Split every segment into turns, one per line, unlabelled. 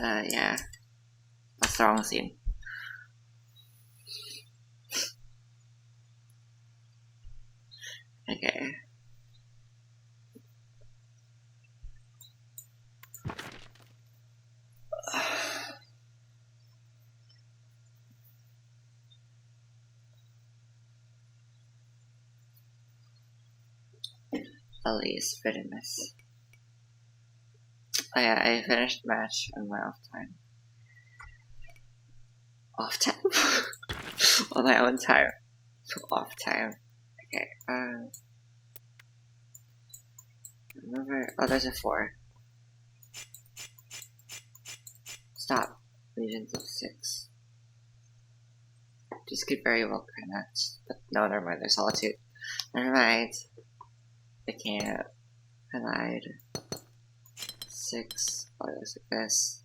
Yeah, that's the wrong scene. Okay. Elise Fitness. Oh yeah, I finished the match on my off time. Off time? On my own time. Off time. Okay, remember, oh, there's a 4. Stop. Legions of 6. This could very well connect, but no, never mind, there's Solitude. Never mind. I can't. I lied. 6. Oh, it looks like this.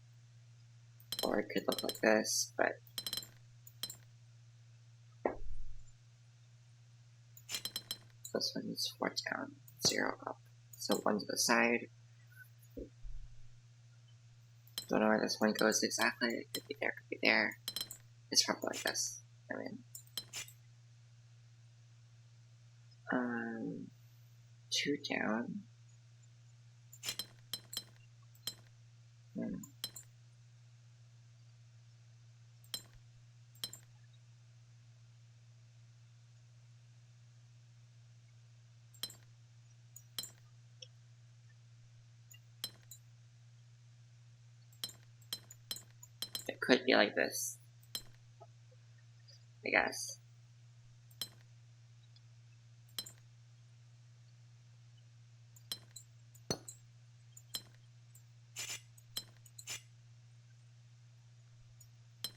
Or it could look like this, but this one is 4 down, 0 up. So 1 to the side. Don't know where this one goes exactly. It could be there, could be there. It's probably like this. I mean, 2 down. It could be like this, I guess.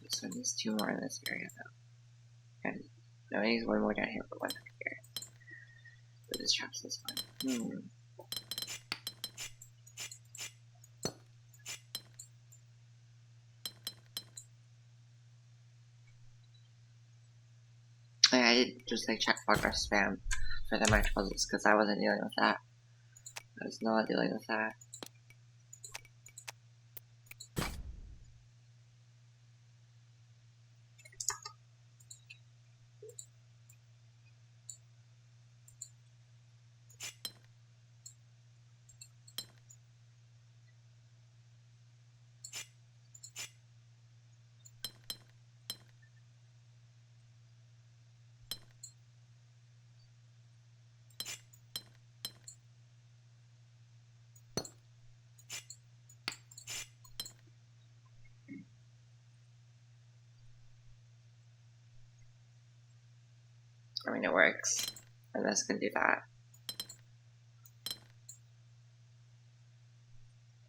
This one needs 2 more in this area though. And no, it needs 1 more down here, but 1 up here. But this traps this one. Oh, yeah, I did just like check progress spam for the match puzzles because I wasn't dealing with that. I was not dealing with that. I mean, it works. And this can do that.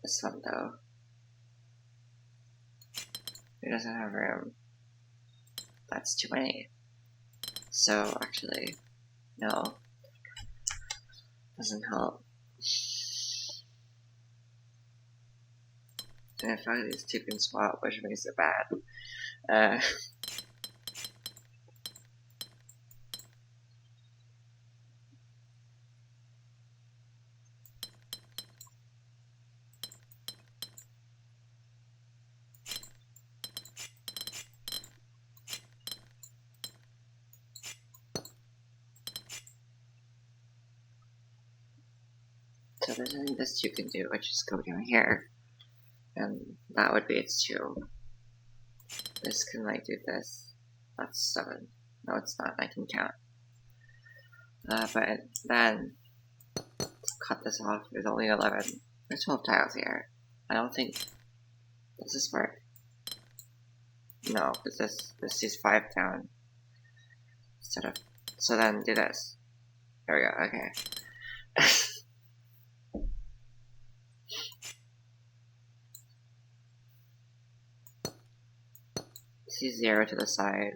This one though, it doesn't have room. That's too many. So actually, no. Doesn't help. And in fact, these 2 can swap, which makes it bad. So there's only this 2 can do, which is go down here. And that would be its 2. This can like do this. That's 7. No, it's not. I can count. But then cut this off. There's only 11. There's 12 tiles here. I don't think. Does this work? No, because this is 5 down instead of. So then do this. There we go. Okay. See 0 to the side.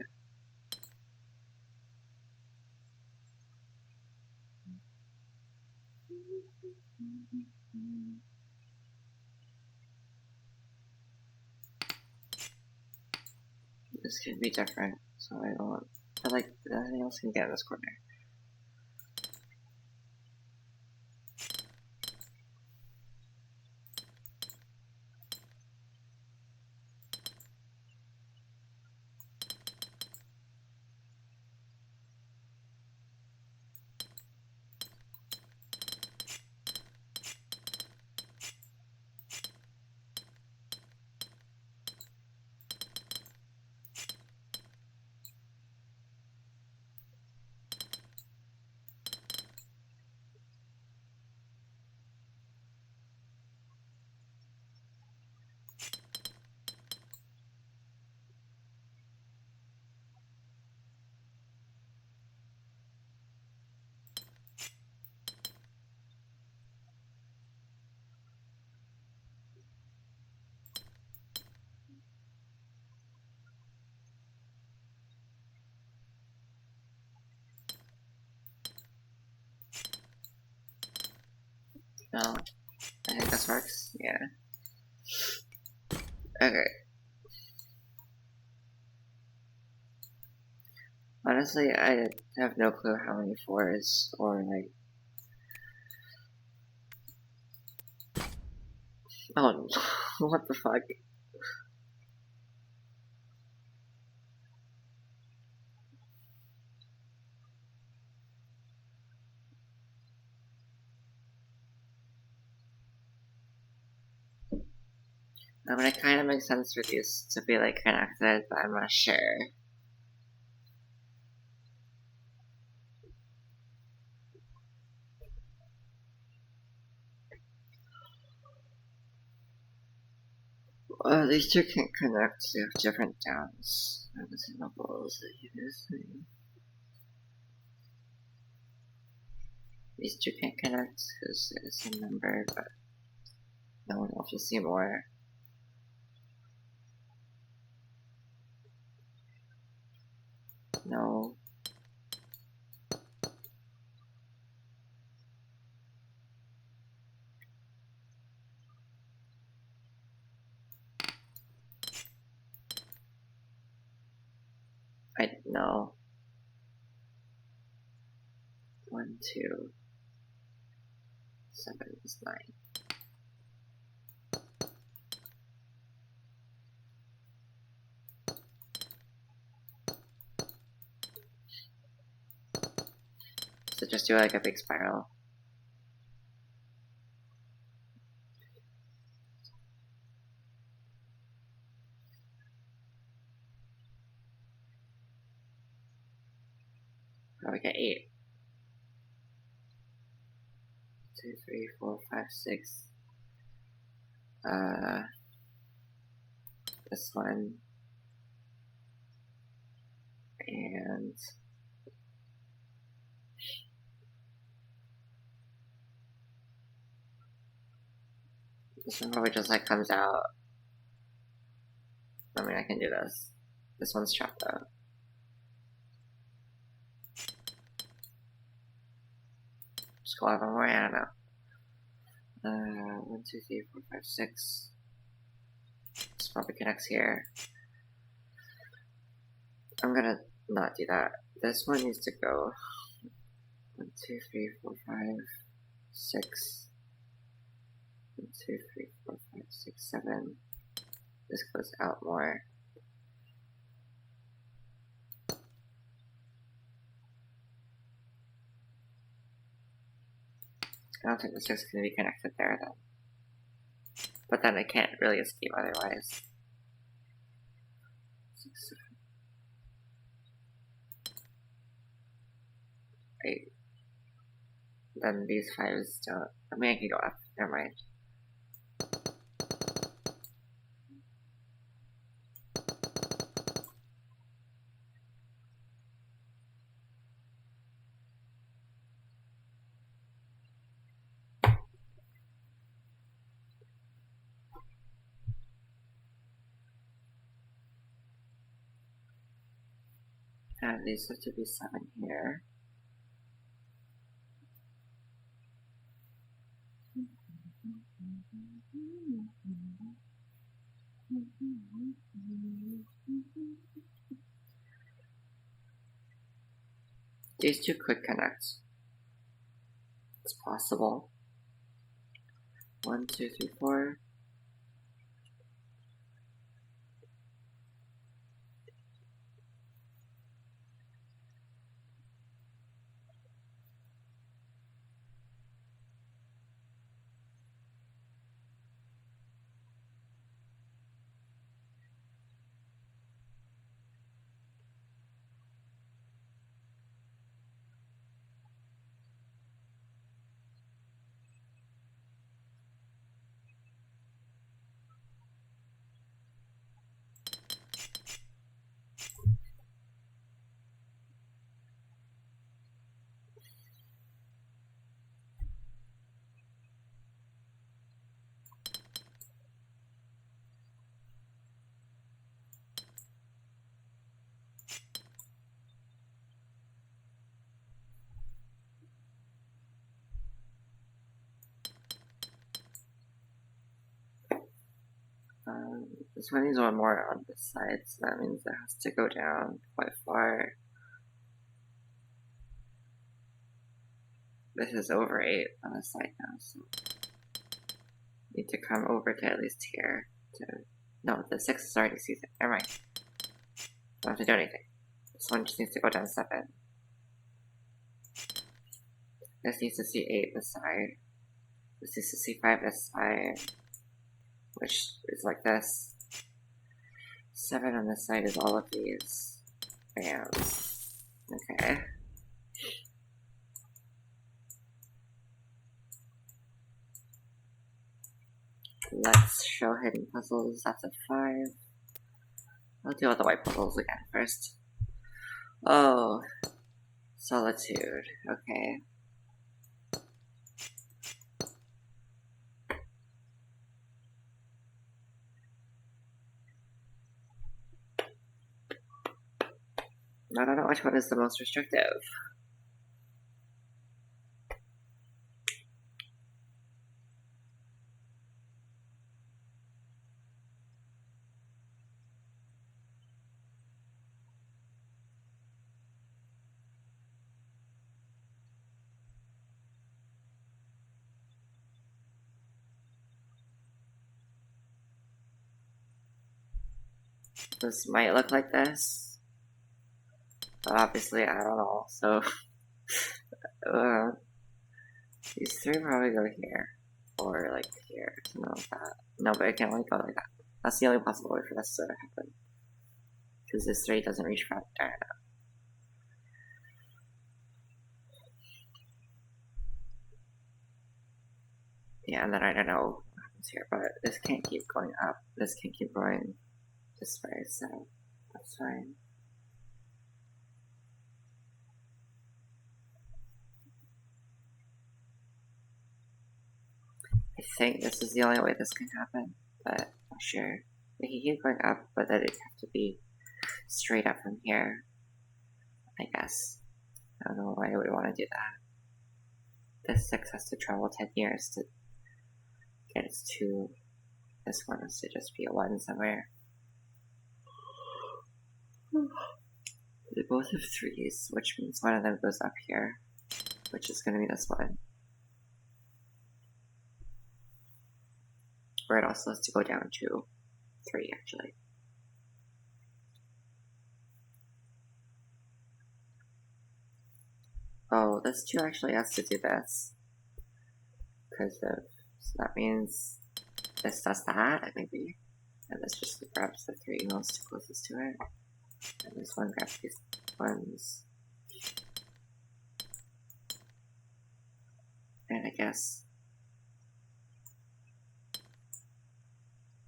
This could be different, so I don't. I like nothing else can get in this corner. No, I think this works. Yeah. Okay. Honestly, I have no clue how many fours or like. Oh, what the fuck? I mean, it kind of makes sense for these to be like connected, but I'm not sure. These two can't connect, they have different downs. These two can't connect because they're the same number, but no one else will see more. No. No. 1, 2, 7 is 9. So just do like a big spiral. Probably get 8. 2, 3, 4, 5, 6. This one. And this one probably just like comes out. I mean, I can do this. This one's trapped out. Just go out one more, I don't know. 1, 2, 3, 4, 5, 6. This probably connects here. I'm gonna not do that. This one needs to go 1, 2, 3, 4, 5, 6. 1, 2, 3, 4, 5, 6, 7. This goes out more. I don't think the 6 can be connected there then. But then I can't really escape otherwise. 6, 7, 8. Then these 5s don't. I mean, I can go up. Never mind. These have to be 7 here. These two could connect. It's possible. 1, 2, 3, 4. This one needs one more on this side, so that means it has to go down quite far. This is over 8 on this side now, so need to come over to at least here. No, the 6 is already seasoned. Never mind. Don't have to do anything. This one just needs to go down 7. This needs to see 8 this side. This needs to see 5 this side, which is like this. 7 on this side is all of these. Bam. Okay. Let's show hidden puzzles. That's a 5. I'll deal with the white puzzles again first. Oh, solitude. Okay. I don't know which one is the most restrictive. This might look like this, but obviously I don't know, so these 3 probably go here, or like here, something like that. No, but it can only go like that. That's the only possible way for this to happen, because this 3 doesn't reach from there. Yeah, and then I don't know what happens here, but this can't keep going up. This can't keep going this way, so that's fine. I think this is the only way this can happen, but I'm not sure. They can keep going up, but then it'd have to be straight up from here, I guess. I don't know why I would want to do that. This 6 has to travel 10 years to get its 2. This one has to just be a 1 somewhere. They both have 3s, which means one of them goes up here, which is going to be this one. Or it also has to go down to 3, actually. Oh, this 2 actually has to do this. Because of, so that means this does that, maybe. And this just grabs the 3 most closest to it. And this one grabs these ones. And I guess...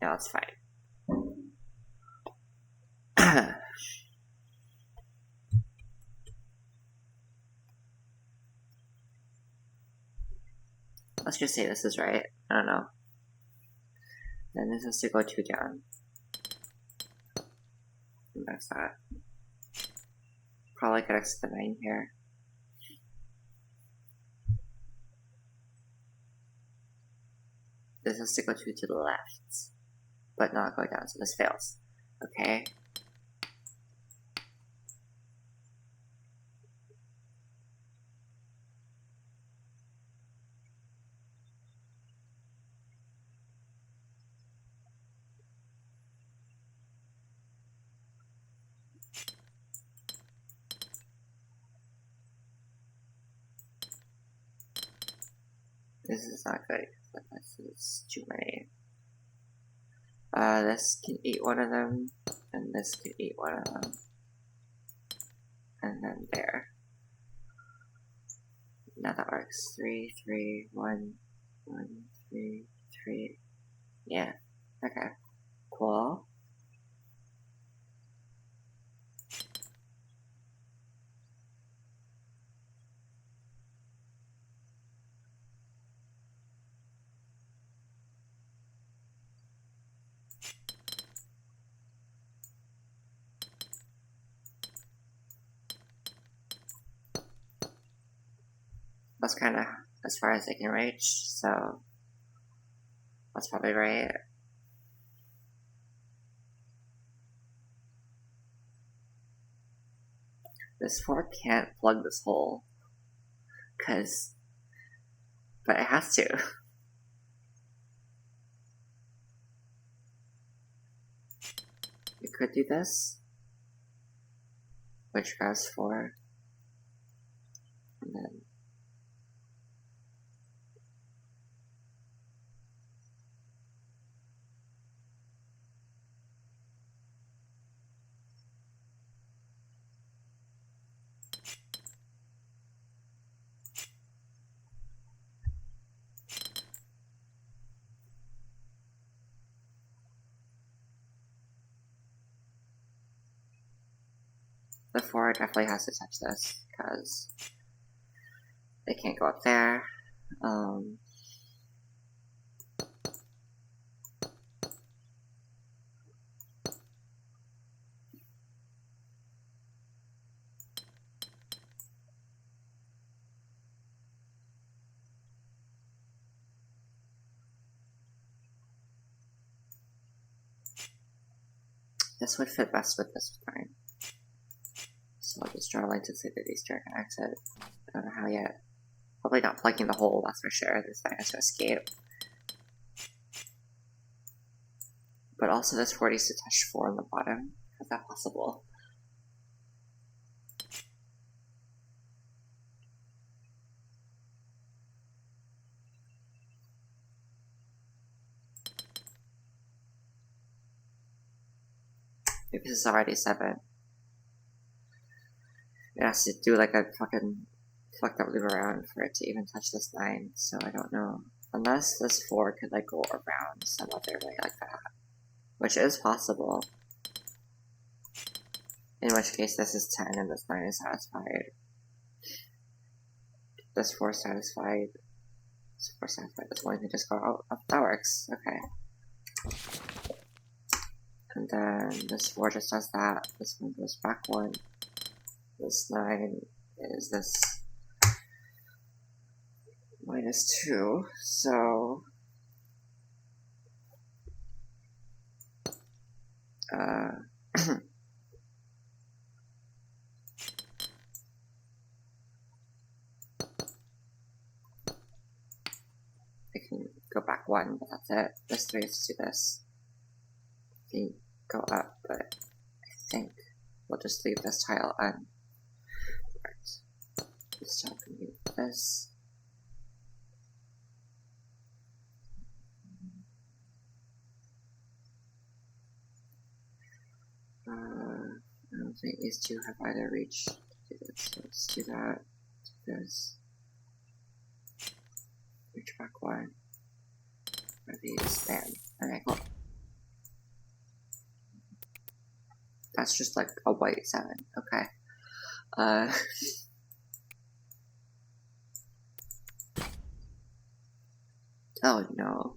no, it's fine. Let's just say this is right. I don't know. Then this has to go 2 down. And that's that. Probably connects to the 9 here. This has to go 2 to the left, but not go down, so this fails. Okay. This is not good, this is too many. This can eat one of them, and this can eat one of them. And then there. Now that works. 3, 3, 1, 1, 3, 3. Yeah. Okay. Cool. That's kind of as far as I can reach, so that's probably right. This 4 can't plug this hole. But it has to. We could do this, which grabs 4, and then the 4 definitely has to touch this, because they can't go up there. This would fit best with this design. So I'll just draw a line to say that these two are going to exit. I don't know how yet. Probably not plugging the hole, that's for sure. This guy has to escape. But also this 4 needs to touch 4 on the bottom. How's that possible? Maybe this is already 7. It has to do like a fucking fucked up loop around for it to even touch this 9, so I don't know. Unless this 4 could like go around some other way like that. Which is possible. In which case this is 10 and this 9 is satisfied. This 4 is satisfied. This 4 is satisfied. This 1 can just go out. Oh, that works. Okay. And then this 4 just does that. This 1 goes back 1. This 9 is this -2. So I can go back 1, but that's it. This 3 is to do this. You can go up, but I think we'll just leave this tile on. Right. This tile can be this. I don't think these two have either reach to do this, so let's do that. Do this. Reach back 1. Are these? Bam. Okay, cool. That's just like a white 7. Okay. Oh no.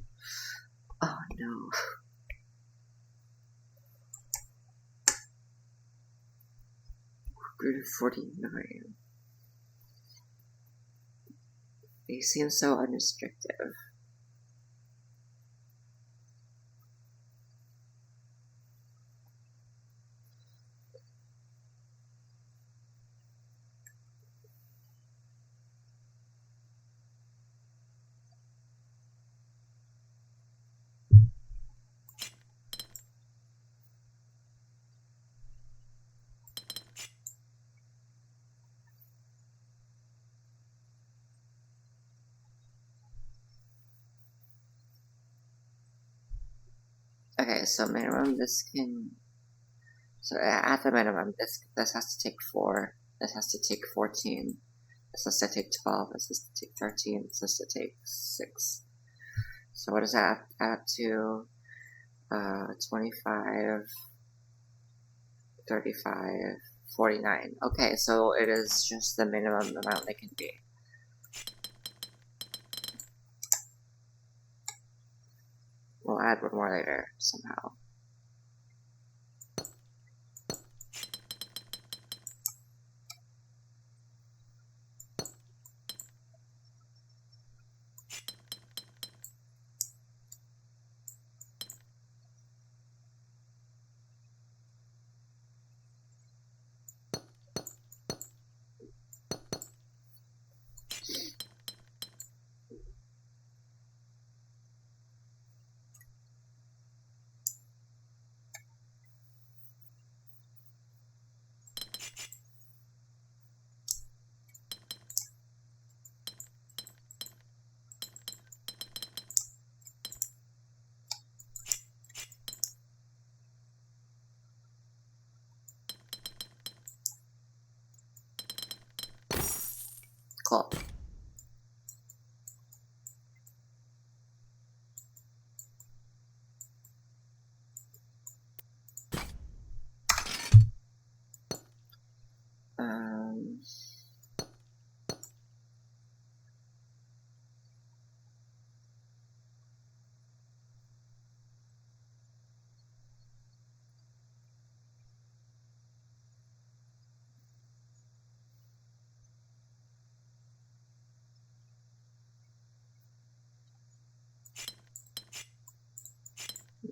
Oh no. Grid 49. They seem so unrestrictive. Okay, so minimum this can. So at the minimum, this has to take 4. This has to take 14. This has to take 12. This has to take 13. This has to take 6. So what does that add up to? 25, 35, 49. Okay, so it is just the minimum amount they can be. We'll add one more later, somehow.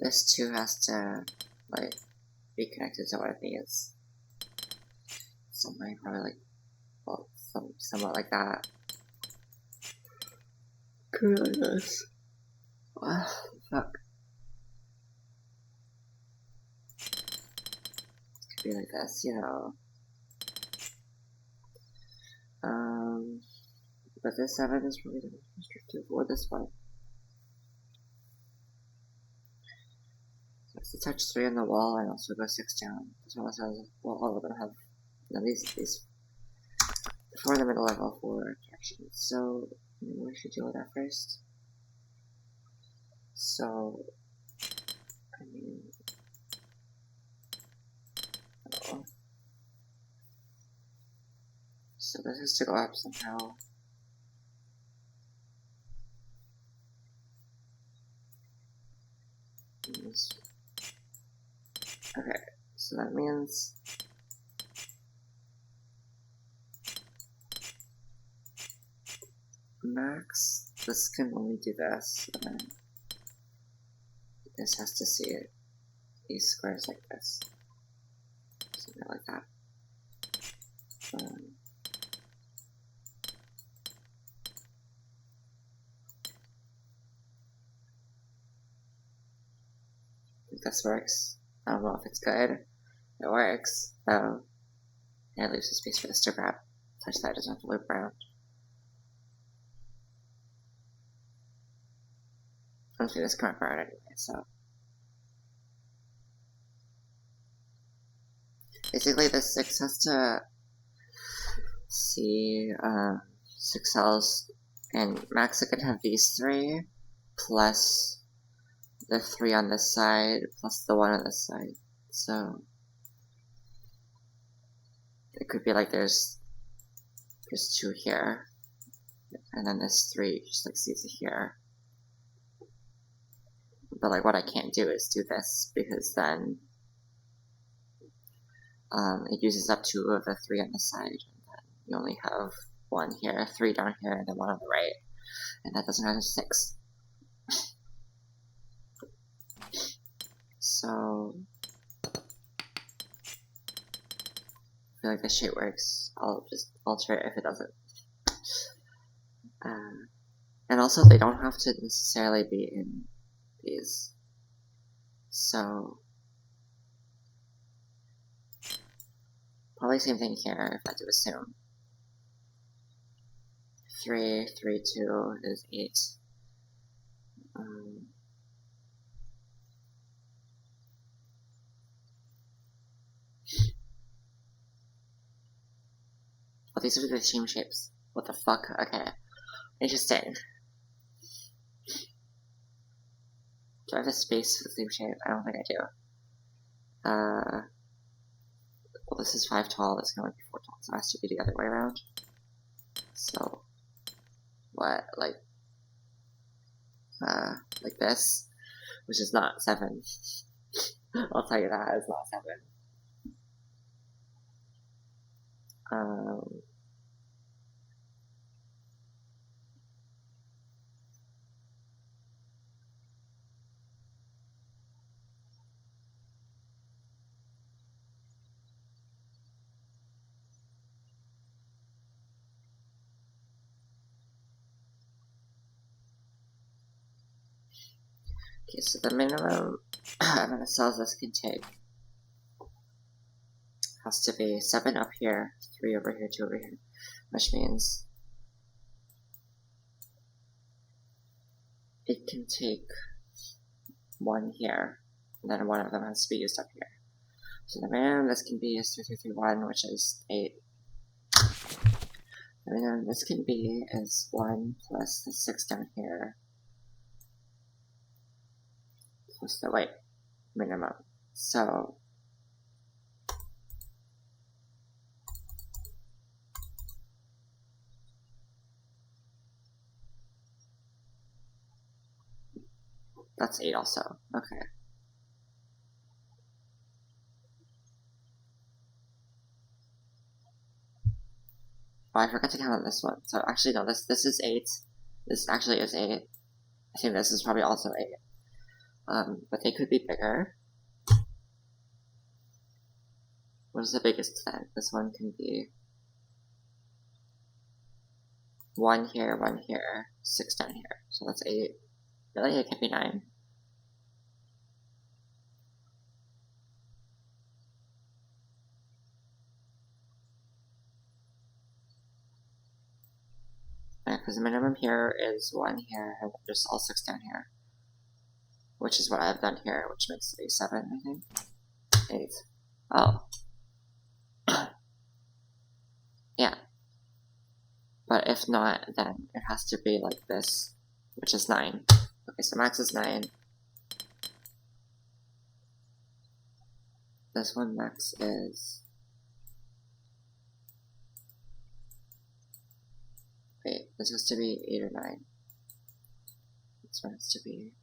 This 2 has to, like, be connected to what it needs. Some way, probably like, well, somewhat like that. Could be like this. Fuck. Could be like this, you know. But this 7 is probably the most restrictive, or this one. So it's to touch 3 on the wall and also go 6 down. This one also has, well, all of them have, no, these 4 in the middle have all 4 directions. So, maybe we should deal with that first. So, I mean, oh. So this has to go up somehow. Okay, so that means max, this can only do this, and then this has to see it, these squares like this, something like that. I think this works. I don't know if it's good. It works, though. And it leaves a space for this to grab, such that it doesn't have to loop around. I don't think this can wrap around anyway, so. Basically, this 6 has to see 6 cells, and max it can have these 3, plus the 3 on this side, plus the 1 on this side. So it could be like there's 2 here, and then this 3 just like sees it here. But like what I can't do is do this, because then it uses up 2 of the 3 on the side, and then you only have 1 here, 3 down here, and then 1 on the right, and that doesn't have 6. So I feel like this shape works. I'll just alter it if it doesn't. And also, they don't have to necessarily be in these. So probably same thing here if I do assume. 3, 3, 2 is 8. Oh, these are the same shapes. What the fuck? Okay. Interesting. Do I have a space for the same shape? I don't think I do. Well, this is 5 tall, this can only be 4 tall, so it has to be the other way around. So, what, like this, which is not 7. I'll tell you that, it's not 7. Okay, so the minimum amount of cells this can take has to be 7 up here, 3 over here, 2 over here, which means it can take 1 here, and then 1 of them has to be used up here. So the minimum this can be is 3, 3, 3, 1, which is 8. The minimum this can be is 1 plus the 6 down here, plus the white minimum. So that's 8 also. Okay. Oh, I forgot to count on this one. So actually no, this is 8. This actually is 8. I think this is probably also 8. But they could be bigger. What is the biggest then? This one can be 1 here, 1 here, 6 down here. So that's 8. Really? It can be 9. Because the minimum here is 1 here, and just all 6 down here. Which is what I've done here, which makes it 7, I think. 8. Oh. Yeah. But if not, then it has to be like this, which is 9. Okay, so max is 9. This one max is... Wait, this has to be 8 or 9. This one has to be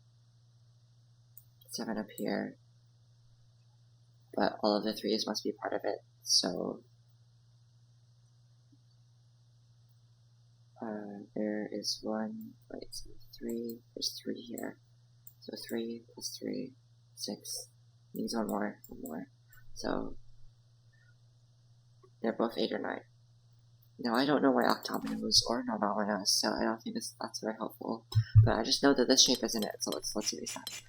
7 up here. But all of the 3's must be part of it, so... there is 1, wait, so 3, there's 3 here. So 3 plus 3, 6. Needs one more. So, they're both 8 or 9. Now, I don't know why octominoes or nonominous, so I don't think that's very helpful. But I just know that this shape isn't it, so let's erase that.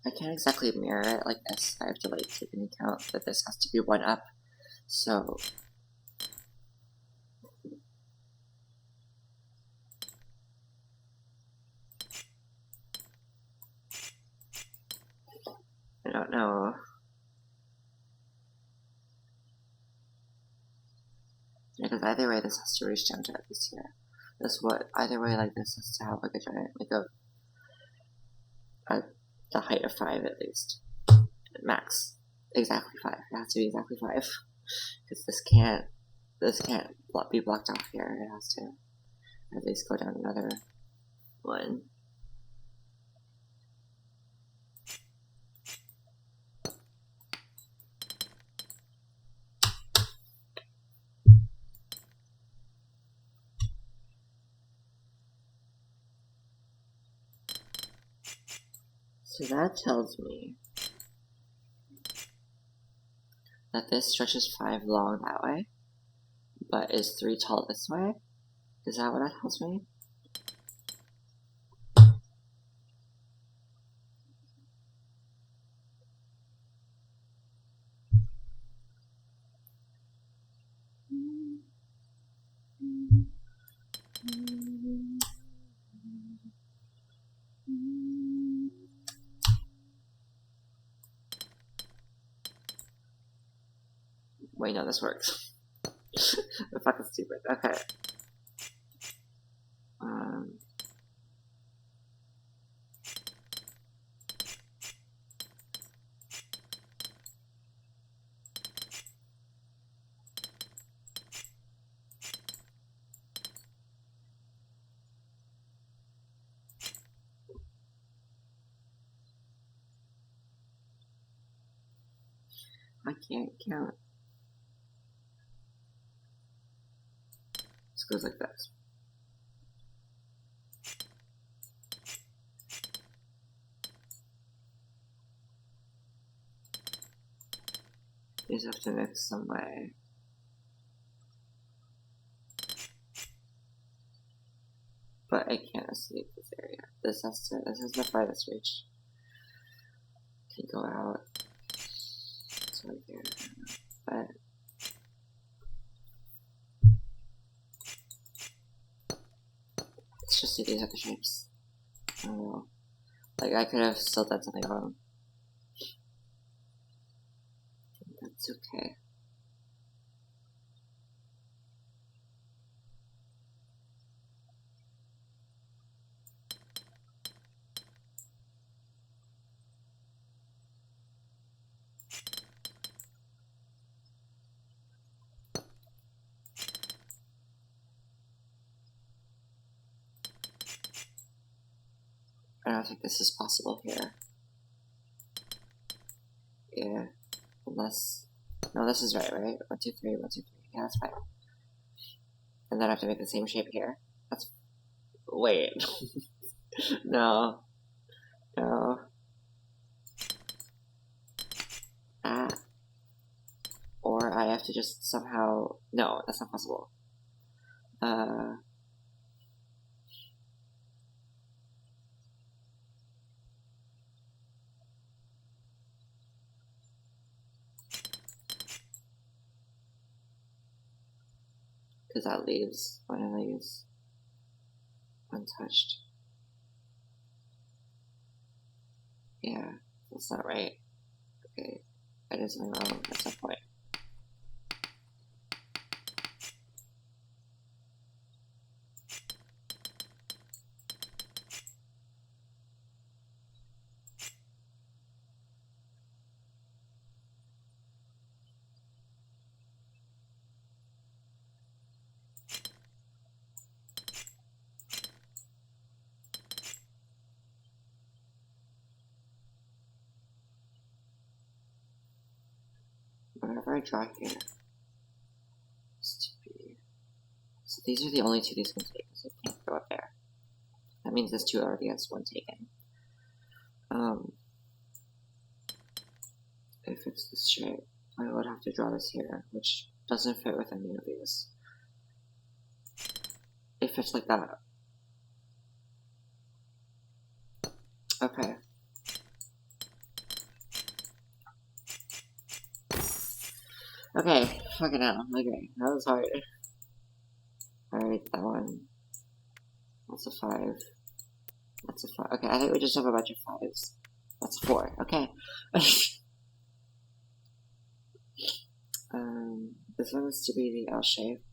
I can't exactly mirror it like this. I have to like take into account that this has to be 1 up. So I don't know. Because either way this has to reach down to this here. Either way like this has to have like a giant, the height of 5 at least. Max. Exactly 5. It has to be exactly 5. Because this can't be blocked off here. It has to at least go down another 1. So that tells me that this stretches 5 long that way, but is 3 tall this way. Is that what that tells me? Wait, no, this works. The fuck is stupid. Okay. I can't count. This goes like this. You just have to mix some way. But I can't escape this area. This is the farthest reach. Can go out. It's right there. But let's just see these other shapes. I don't know. Like I could have still done something wrong. That's okay. I don't think this is possible here. Yeah. Unless... No, this is right? 1, 2, 3, 1, 2, 3. Yeah, that's fine. And then I have to make the same shape here. That's... Wait. No. No. Ah. Or I have to just somehow... No, that's not possible. Because that leaves one of these untouched. Yeah, that's not right. Okay, I did something wrong at some point. Whatever I draw here is to be... So these are the only two these can take, so I can't go up there. That means this two already has one taken. If it's this shape, I would have to draw this here, which doesn't fit with any of these. It fits like that. Okay. Okay, fucking hell. Okay, that was hard. Alright, that one. That's a 5. That's a 5. Okay, I think we just have a bunch of 5s. That's a 4. Okay. This one is to be the L shape.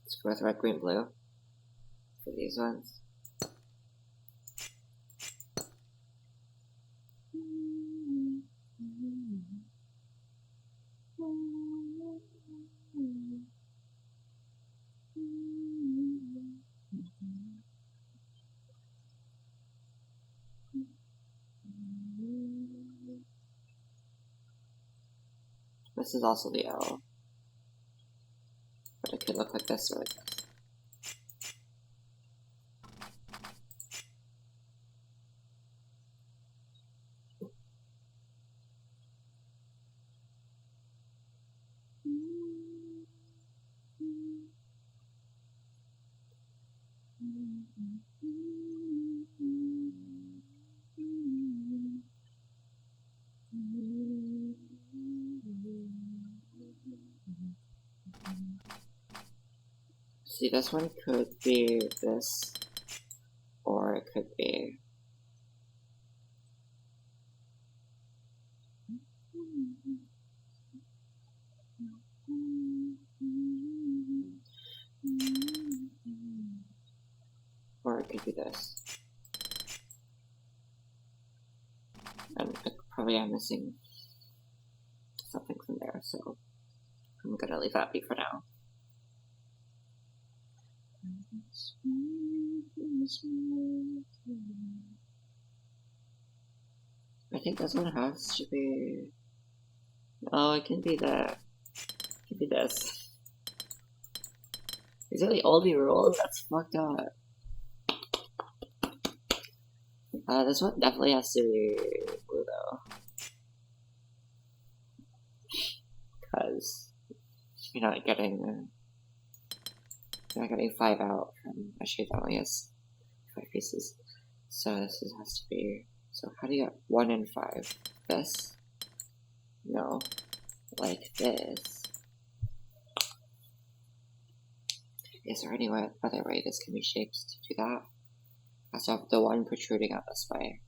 Let's go with red, green, blue for these ones. This is also the L. But it could look like this or like this. See, this one could be this, or it could be... Or it could be this. And I probably am missing something from there, so I'm gonna leave that be for now. I think this one has to be... Oh, it can be that. It can be this. These are the oldie rules? That's fucked up. This one definitely has to be blue though. Because you're not getting 5 out from a shape that only has 5 pieces. So this has to be... So how do you get 1 and 5? This? No. Like this. Is there any other way this can be shaped to do that? I still have the one protruding out this way.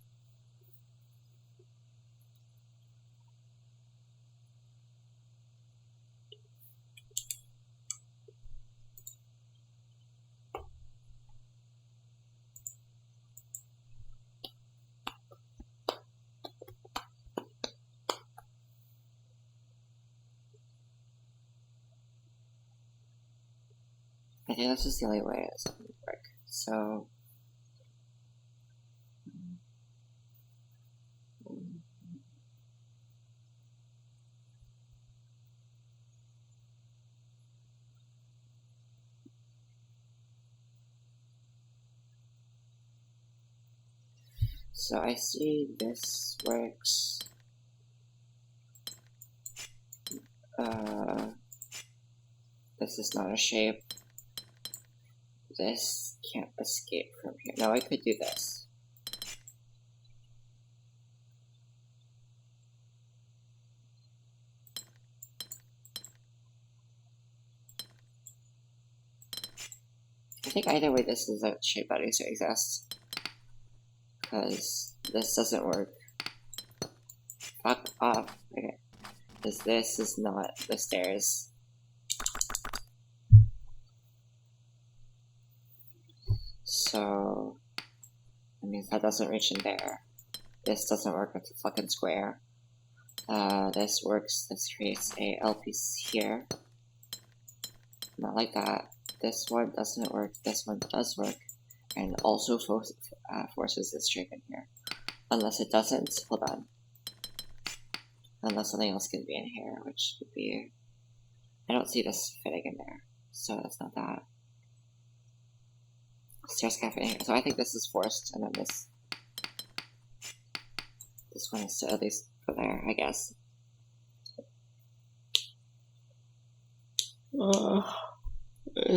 I think that's just the only way it's going to work. So... So I see this works. This is not a shape. This can't escape from here. No, I could do this. I think either way this is a shape that needs to exist. Because this doesn't work. Fuck off. Okay. Because this is not the stairs. So that means that doesn't reach in there. This doesn't work with the fucking square. This works. This creates a L piece here. Not like that. This one doesn't work. This one does work, and also forces this shape in here. Unless it doesn't. Hold on. Unless something else can be in here, which would be. I don't see this fitting in there, so that's not that. Stairs can't fit in here, so I think this is forced, and then this one is to at least go there, I guess.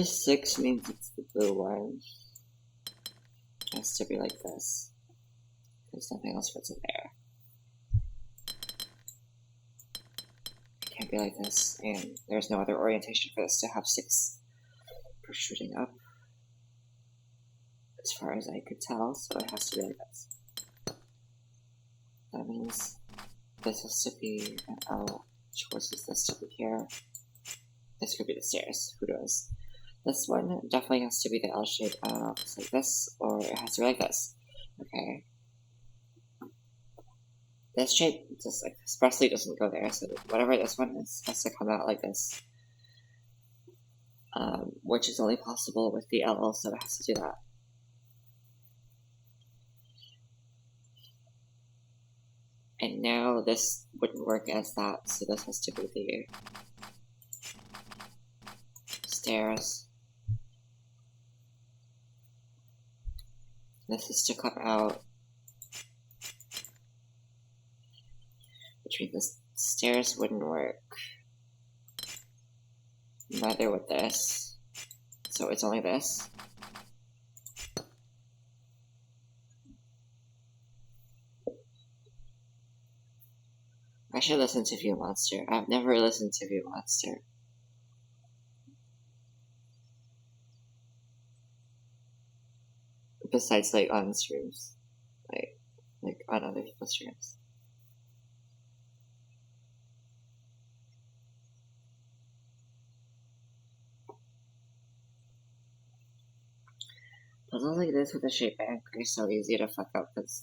6 means it's the blue one. It has to be like this, because nothing else fits in there. It can't be like this, and there's no other orientation for this to have 6 protruding up, as far as I could tell, so it has to be like this. That means this has to be an L, which forces this to be here. This could be the stairs, who knows? This one definitely has to be the L shape. I don't know if it's like this, or it has to be like this. Okay. This shape just like expressly doesn't go there, so whatever this one is has to come out like this. Which is only possible with the L, so it has to do that. And now this wouldn't work as that, so this has to be the stairs. This is to come out, which means the stairs wouldn't work. Neither would this. So it's only this. I should listen to View Monster. I've never listened to View Monster. Besides, like, on streams. Like on other people's streams. Puzzles like this with a shape bank are so easy to fuck up, because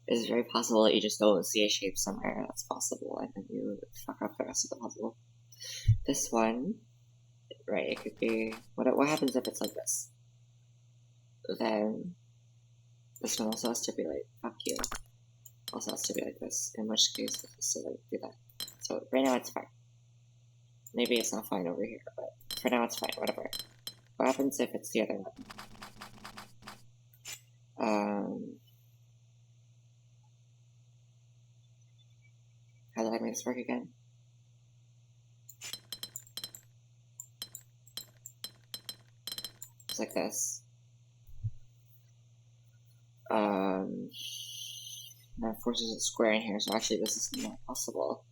it's very possible that you just don't see a shape somewhere that's possible, and then you fuck up the rest of the puzzle. This one, right, it could be, what happens if it's like this? Then, this one also has to be like, fuck you. Also has to be like this, in which case it has to like do that. So right now it's fine. Maybe it's not fine over here, but for now it's fine, whatever. What happens if it's the other one? How did I make this work again? It's like this. That forces a square in here, so actually this is not possible.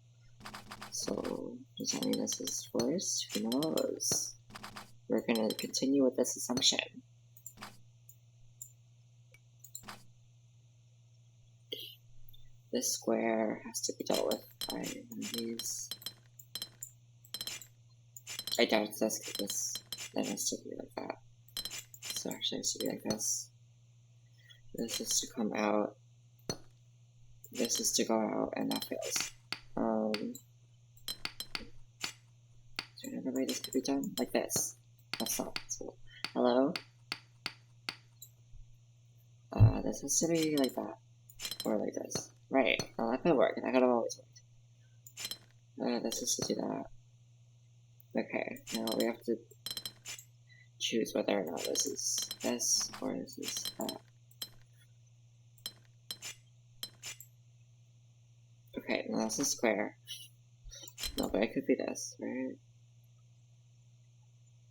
So, does that mean this is forced? Who knows? We're gonna continue with this assumption. This square has to be dealt with by one of these. I doubt it's this, because then it has to be like that. So actually it has to be like this. This is to come out. This is to go out, and that fails. Is there another way this could be done? Like this. That's not possible. Hello? This has to be like that. Or like this. Right. Well, that could work. That could have always worked. This is to do that. Okay. Now we have to choose whether or not this is this, or this is that. Okay, now this is square. No, but it could be this, right?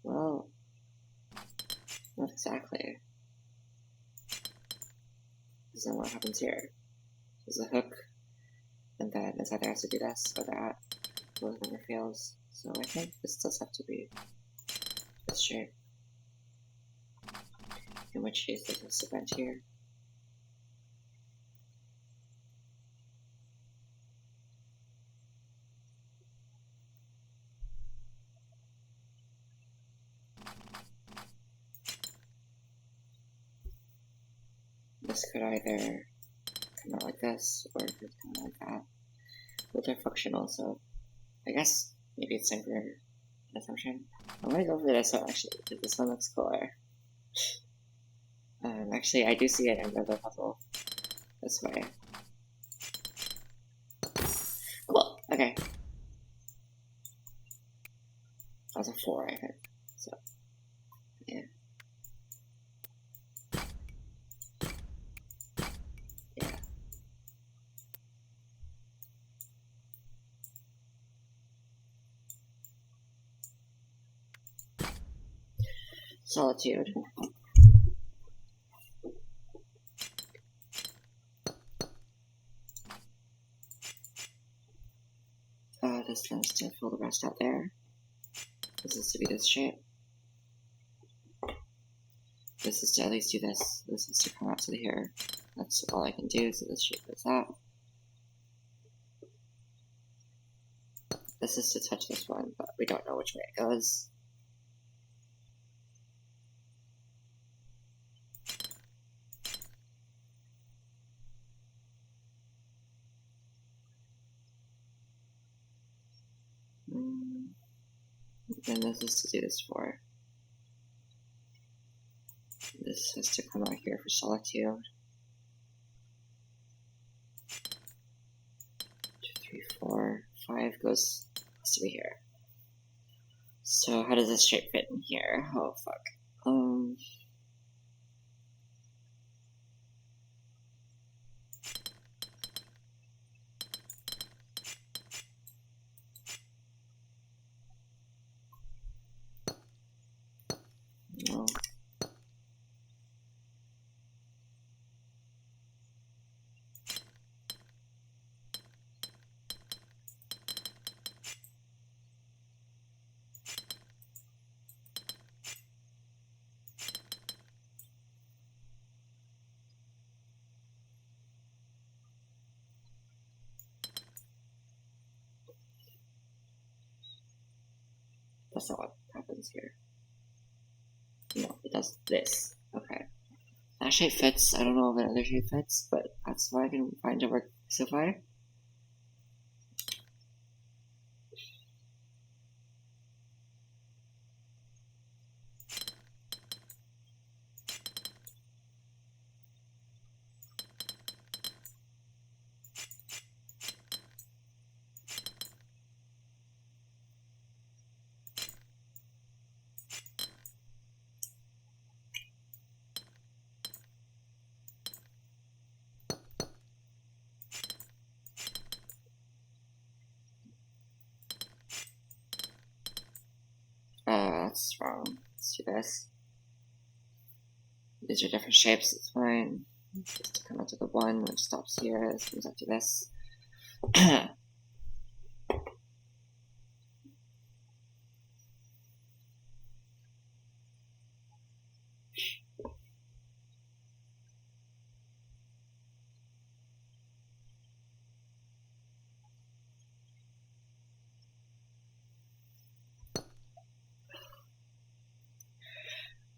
Well, not exactly. Because then what happens here? There's a hook, and then this either has to do this or that. Both never fails. So I think this does have to be this shape. In which case there's a cement here. This could either come out like this, or it could come out like that. Both are functional, so I guess maybe it's time for an assumption. I'm gonna go for this one actually, because this one looks cooler. Actually, I do see it in the puzzle this way. Cool, okay. That was a 4, I think. So, yeah. Yeah. Solitude. This one's to fill the rest out there. This is to be this shape. This is to at least do this. This is to come out to here. That's all I can do, so this shape is that. This is to touch this one, but we don't know which way it goes. And this is to do this for. This has to come out here for solitude. 2, 3, 4, 5 has to be here. So how does this shape fit in here? Oh fuck. No. That's not what happens here. No, it does this. Okay. That shape fits. I don't know if another shape fits, but that's what I can find to work so far. That's wrong. Let's do this. These are different shapes, it's fine. Just come out to the one, which stops here. This comes up to this.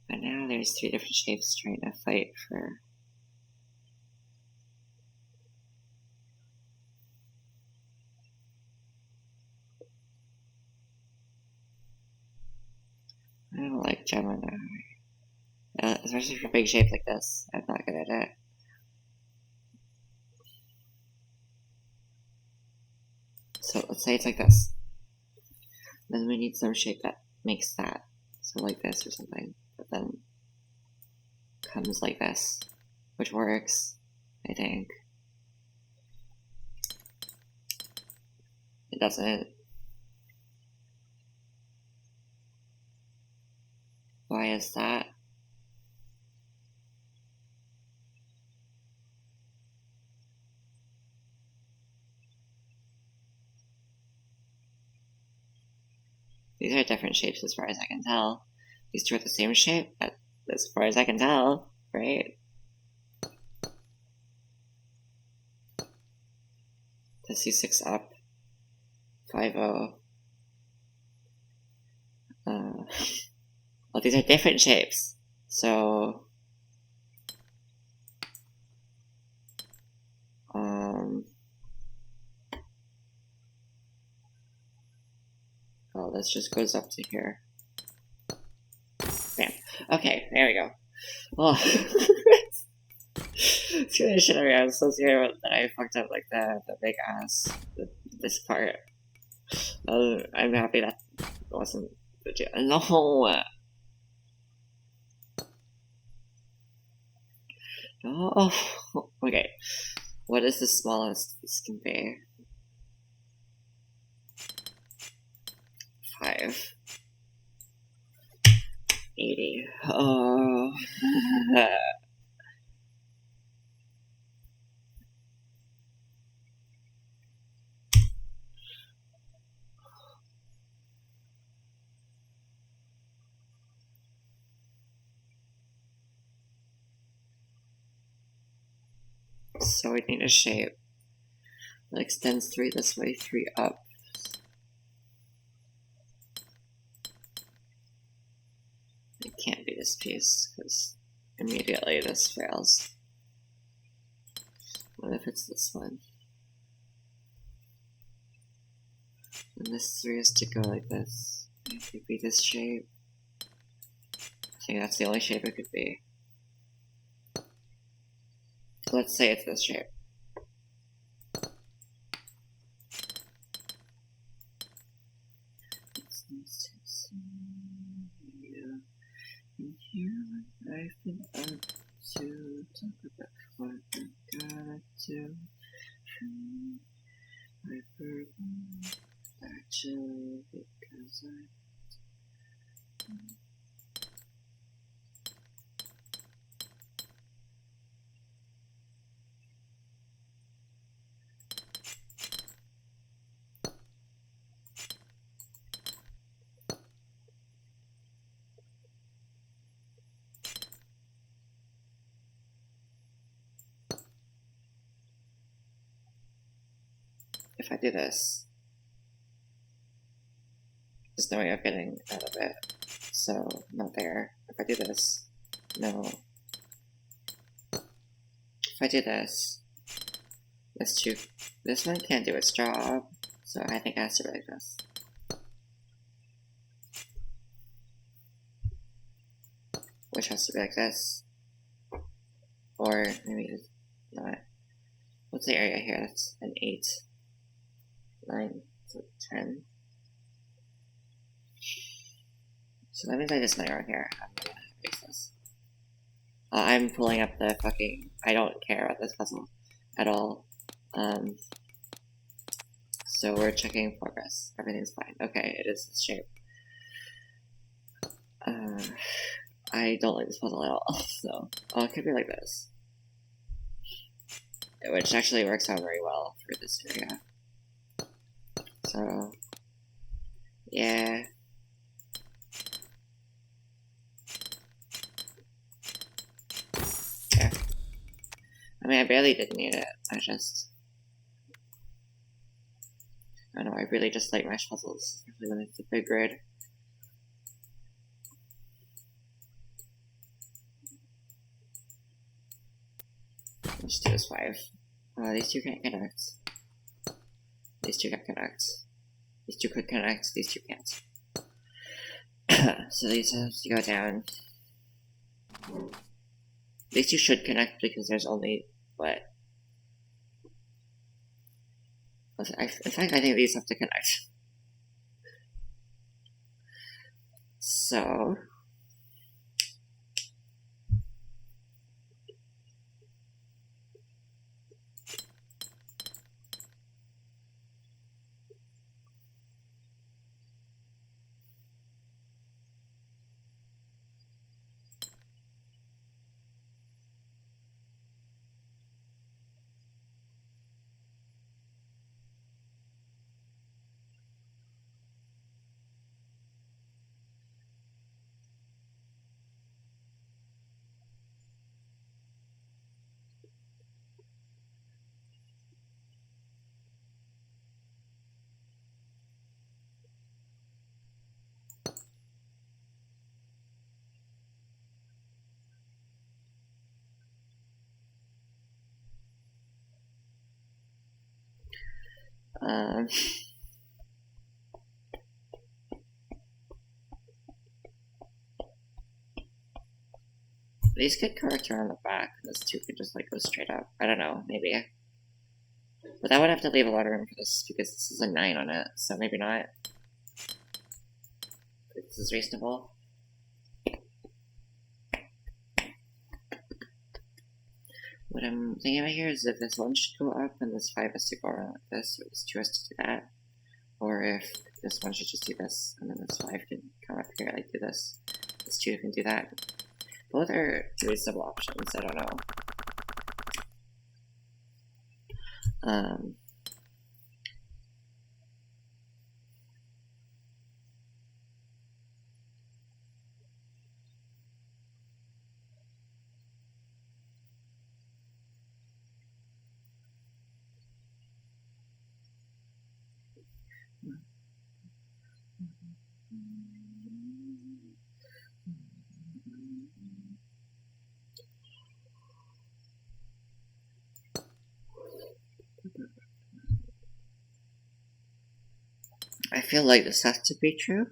But now there's 3 different shapes trying to fight for. I don't like Gemini. Especially for big shapes like this. I'm not good at it. So let's say it's like this. Then we need some shape that makes that. So like this or something. But then comes like this. Which works, I think. It doesn't. Why is that? These are different shapes as far as I can tell. These two are the same shape, as far as I can tell, right? The C6 up. 5-0. Well, these are different shapes. So, well, this just goes up to here. Bam. Okay, there we go. Oh, screw this shit out. I was so scared that I fucked up like the big ass, this part. I'm happy that wasn't legit. No. Oh, okay. What is the smallest this can be? 5. 80. Oh. So we need a shape that extends 3 this way, 3 up. It can't be this piece, because immediately this fails. What if it's this one? And this 3 has to go like this. It could be this shape. I think that's the only shape it could be. So let's say it's this shape. I've been up to talk about what I gotta do. I forgot actually because if I do this, there's no way of getting out of it. So, not there. If I do this, no. If I do this, this one can't do its job, so I think it has to be like this. Which has to be like this. Or maybe it's not. What's the area here? That's an 8. 9, so 10. So that means I just layer on here. I'm gonna fix this. I'm pulling up the fucking... I don't care about this puzzle at all. So we're checking progress. Everything's fine. Okay, it is this shape. I don't like this puzzle at all, so... Oh, it could be like this. Which actually works out very well for this area. So... yeah... yeah. I mean, I barely did need it. I don't know, I really just like mesh puzzles, especially when it's a big grid. Let's do this 5. These two can't connect. These two can't connect. These two could connect, these two can't. So these have to go down. These two should connect because there's only, what? In fact, I think these have to connect. So... These could correct around the back, and this 2 could just like go straight up. I don't know, maybe. But that would have to leave a lot of room for this because this is a 9 on it, so maybe not. This is reasonable. What I'm thinking about here is if this 1 should go up and this 5 has to go around like this, or this 2 has to do that. Or if this 1 should just do this, and then this 5 can come up here, like do this. This 2 can do that. Both are reasonable options, I don't know. I feel like this has to be true.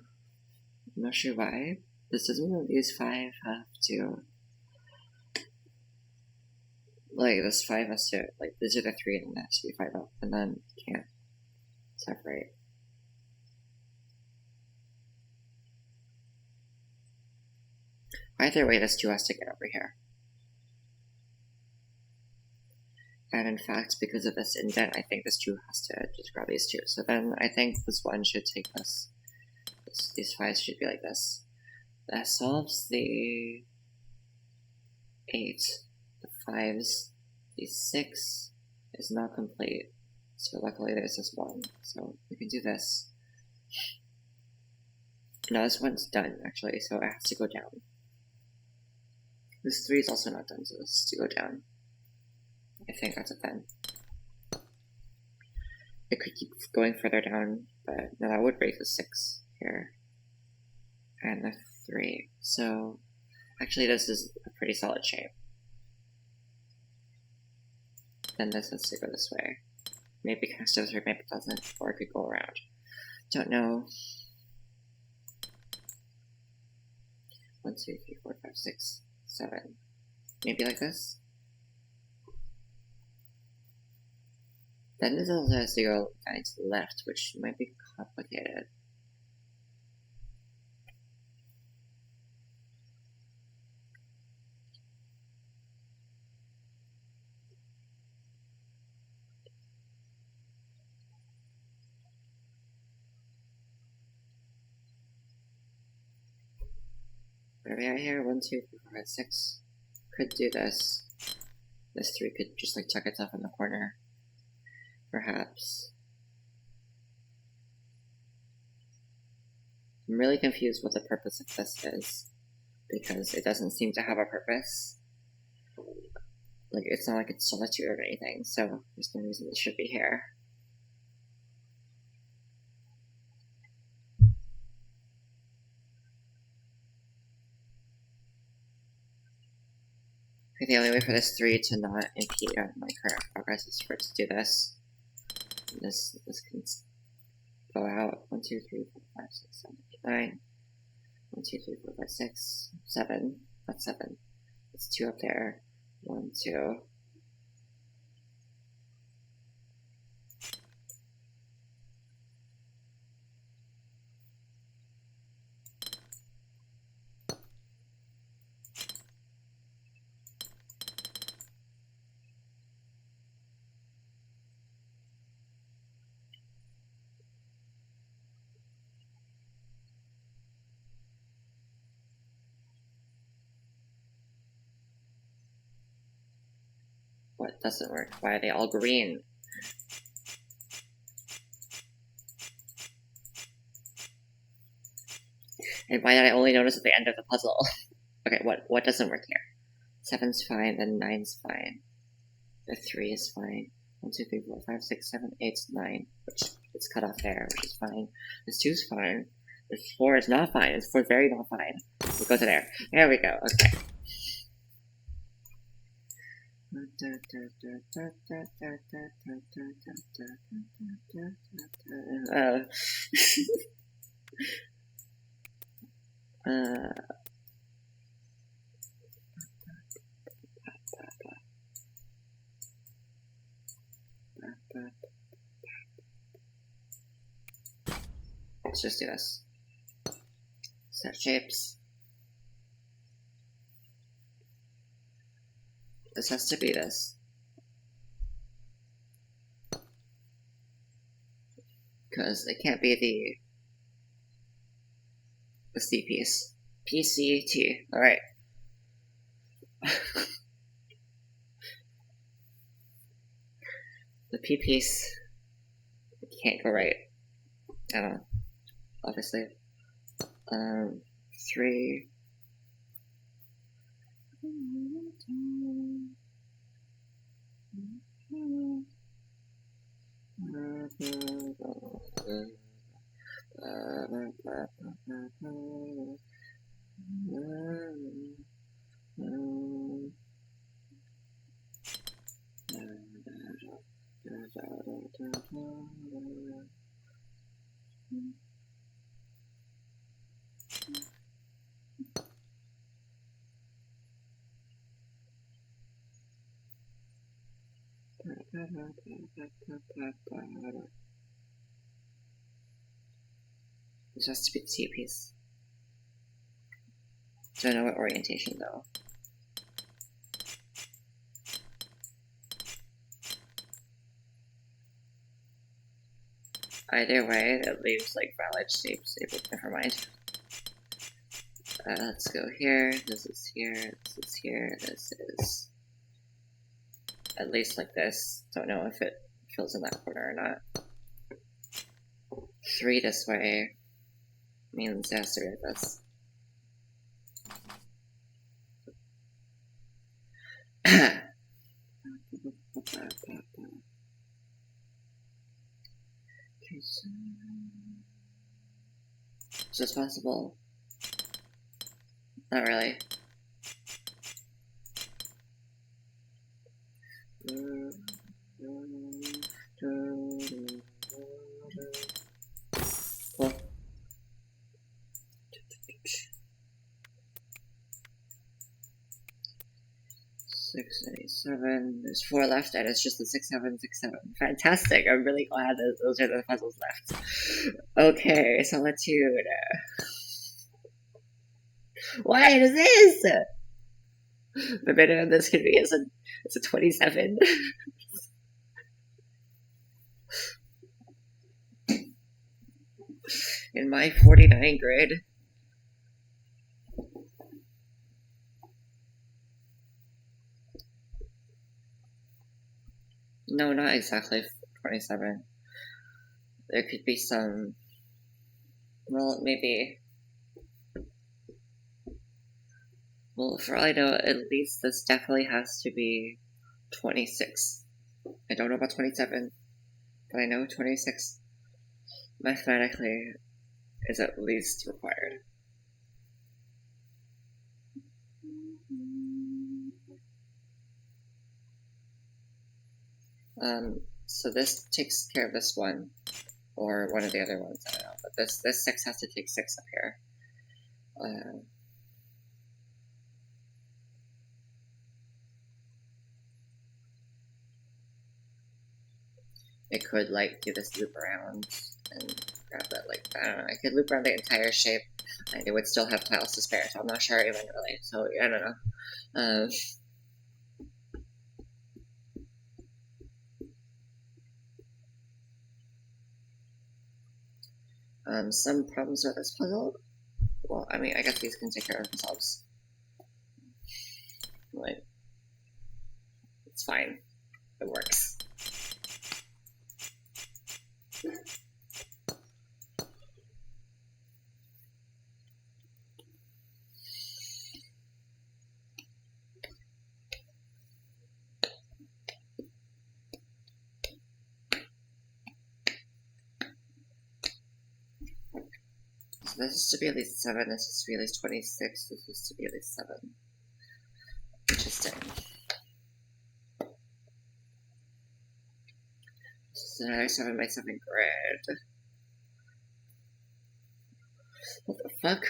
I'm not sure why. This doesn't mean these 5 have to. Like, this 5 has to. Like, these are the 3 and then it has to be 5 up, and then you can't separate. Either way, this 2 has to get over here. And in fact, because of this indent, I think this 2 has to just grab these 2. So then I think this 1 should take this. These 5s should be like this. That solves the 8, the 5s, the 6 is not complete. So luckily there's this 1. So we can do this. No, this 1's done actually, so it has to go down. This 3 is also not done, so this has to go down. I think that's it then. It could keep going further down, but no, that would break the 6 here. And the 3. So, actually this is a pretty solid shape. Then this has to go this way. Maybe it connects to this, or maybe it doesn't, or it could go around. Don't know. 1, 2, 3, 4, 5, 6, 7. Maybe like this? Then this also has to go down to the left, which might be complicated. What are we at here? 1, 2, 3, 4, 5, 6. Could do this. This 3 could just like tuck itself in the corner. Perhaps. I'm really confused what the purpose of this is, because it doesn't seem to have a purpose. Like, it's not like it's solitude or anything, so there's no reason it should be here. The only way for this 3 to not impede on my current progress is for it to do this. This can go out. 1, 2, 3, 4, 5, 6, 7, 8, 9. 1, 2, 3, 4, 5, 6, 7. That's 7. That's 2 up there. 1, 2. What doesn't work? Why are they all green? And why did I only notice at the end of the puzzle? Okay, what doesn't work here? 7's fine, then 9's fine. The 3 is fine. 1, 2, 3, 4, 5, 6, 7, 8, 9, which is cut off there, which is fine. This 2's fine. This 4 is not fine. This 4 is very not fine. We'll go to there. There we go. Okay. Let's just do this. Set shapes. This has to be this. Because it can't be the C piece. PCT. Alright. The P piece can't go right. I don't know. Obviously. 3. This has to be the C piece. Don't know what orientation though. Either way, it leaves like valid shapes. Never mind. Let's go here. This is here. This is here. This is at least like this. Don't know if it fills in that corner or not. 3 this way means it has to be like this. Is this possible? Not really. Cool. 687. There's 4 left, and it's just the 6767. Fantastic! I'm really glad that those are the puzzles left. Okay, solitude. Why does this? The minimum this could be is a 27. In my 49 grid. No, not exactly 27. There could be some. Well, maybe. Well, for all I know, at least this definitely has to be 26. I don't know about 27, but I know 26 mathematically is at least required. So this takes care of this one, or one of the other ones, I don't know, but this 6 has to take 6 up here. It could, like, do this loop around and grab that, like, I don't know, I could loop around the entire shape, and it would still have tiles to spare, so I'm not sure even really, so I don't know. Some problems with this puzzle. Well, I mean, I guess these can take care of themselves. Like, it's fine. It works. So this is to be at least 7, this is to be at least 26, this is to be at least 7. Interesting. It's another 7 by 7 grid. What the fuck?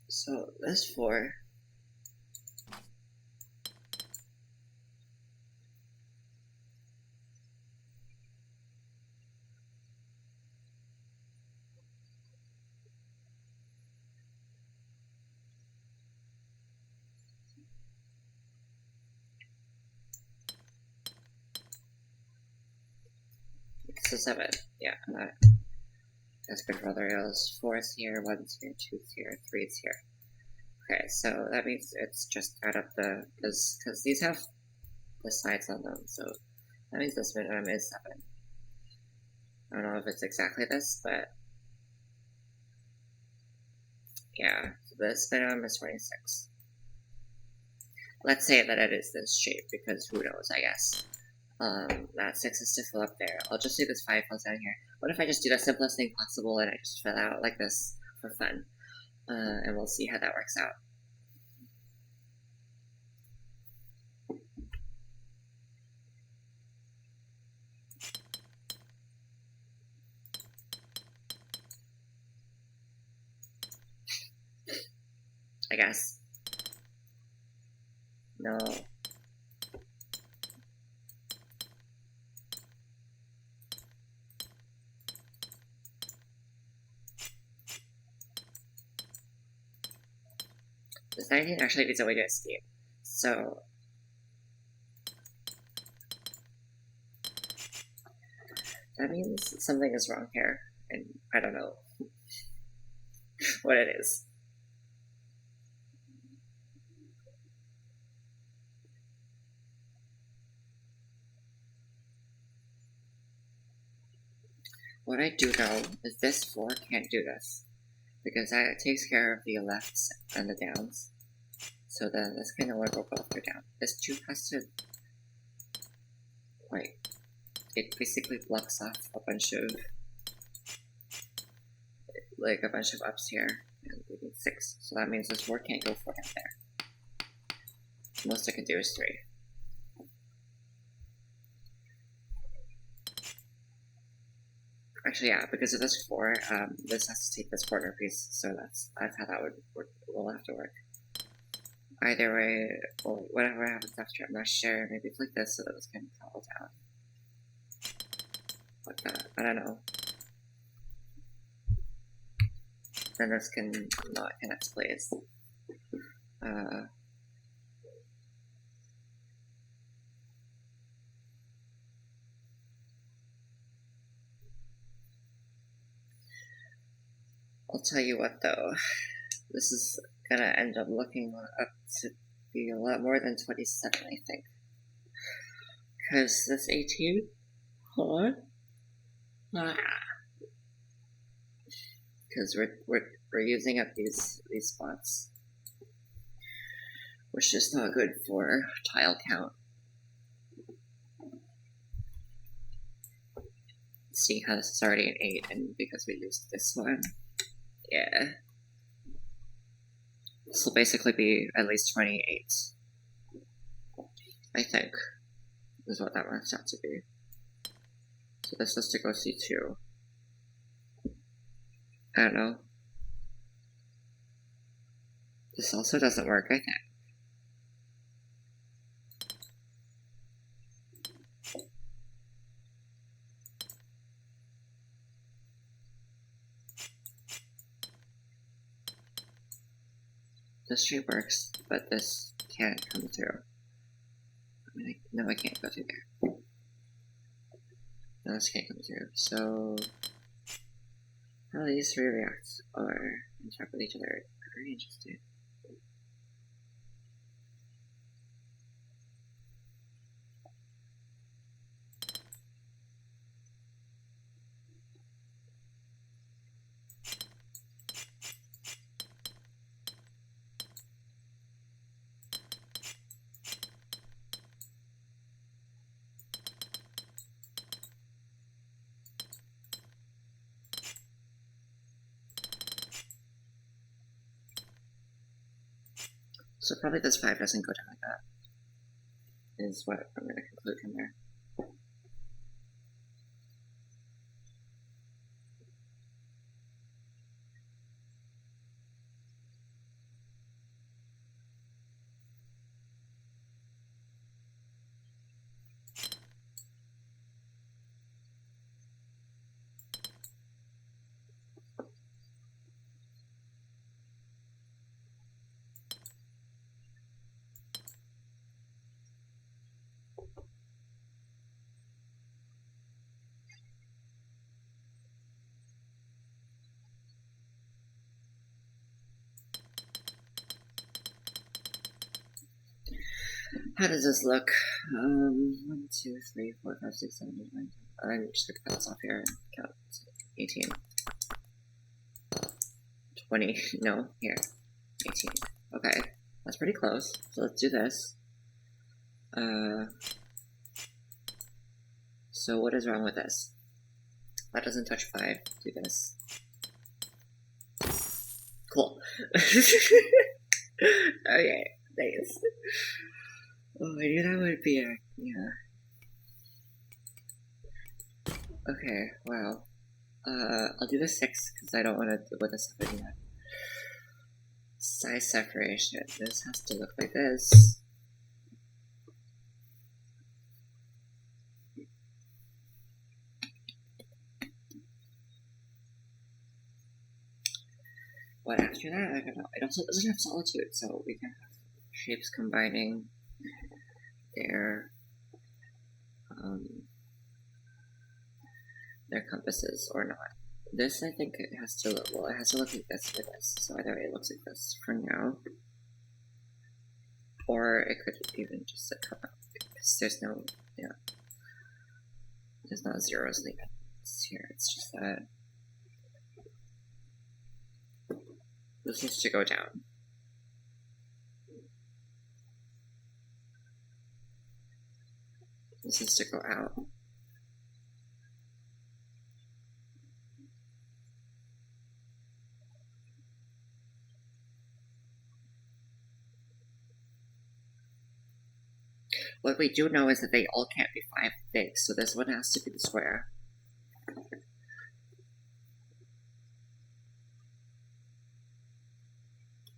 So this 4. It's a 7. Yeah, that's good for other rails. 4's here, 1's here, 2's here, 3's here. Okay, so that means it's just out of the, because these have the sides on them, so that means this minimum is 7. I don't know if it's exactly this, but yeah, so this minimum is 26. Let's say that it is this shape, because who knows, I guess. That 6 is to fill up there. I'll just do this 5 fills down here. What if I just do the simplest thing possible and I just fill out like this for fun? And we'll see how that works out. I guess. No. This 19 actually needs a way to escape. So that means something is wrong here, and I don't know what it is. What I do know is this 4 can't do this, because that takes care of the lefts and the downs. So then this can no longer go up or down. This 2 has to, like, it basically blocks off a bunch of, like, a bunch of ups here, and we need 6. So that means this 4 can't go 4 down there. Most I can do is 3. Actually, yeah, because of this 4, this has to take this corner piece, so that's how that will have to work. Either way, or whatever happens after, I'm not sure. Maybe flick this so that this can fall down. Like that. I don't know. Then this can not connect place. I'll tell you what though, this is gonna end up looking up to be a lot more than 27, I think. Because this 18, huh? Because we're using up these spots, which is not good for tile count. See how this is already an 8, and because we used this one, yeah. This will basically be at least 28. I think, is what that works out to be. So this has to go C2. I don't know. This also doesn't work, I think. This tree works, but this can't come through. I mean, no, I can't go through there. No, this can't come through. So, how these 3 react or interact with each other? Very interesting. So probably this 5 doesn't go down like that, is what I'm going to conclude from there. How does this look? 1, 2, 3, 4, 5, 6, 7, 8, 9, 10. I'm just gonna cut this off here and count. 18. 20. No, here. 18. Okay, that's pretty close. So let's do this. So what is wrong with this? That doesn't touch 5. Do this. Cool. Okay, thanks. Oh, I knew that would be a, yeah. Okay, wow. I'll do the 6, because I don't want to deal with this stuff anymore. Size separation. This has to look like this. But after that, I don't know. It also doesn't have solitude, so we can have shapes combining their compasses or not. This, I think, it has to look, well, it has to look like this for this, so either way it looks like this for now. Or it could even just come out, because there's no, yeah, there's not zeros in the ends here, it's just that this needs to go down. This needs to go out. What we do know is that they all can't be 5 big, so this one has to be the square.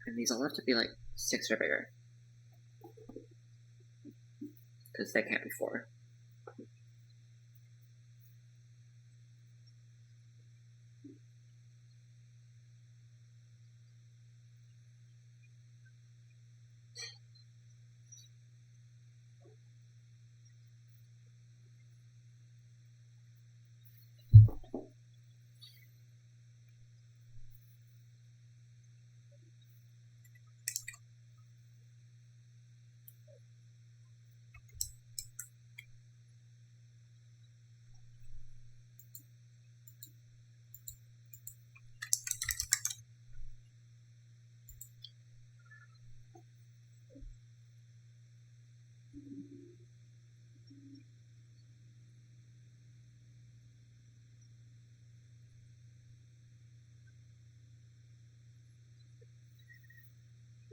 And these all have to be like 6 or bigger. Because they can't be 4.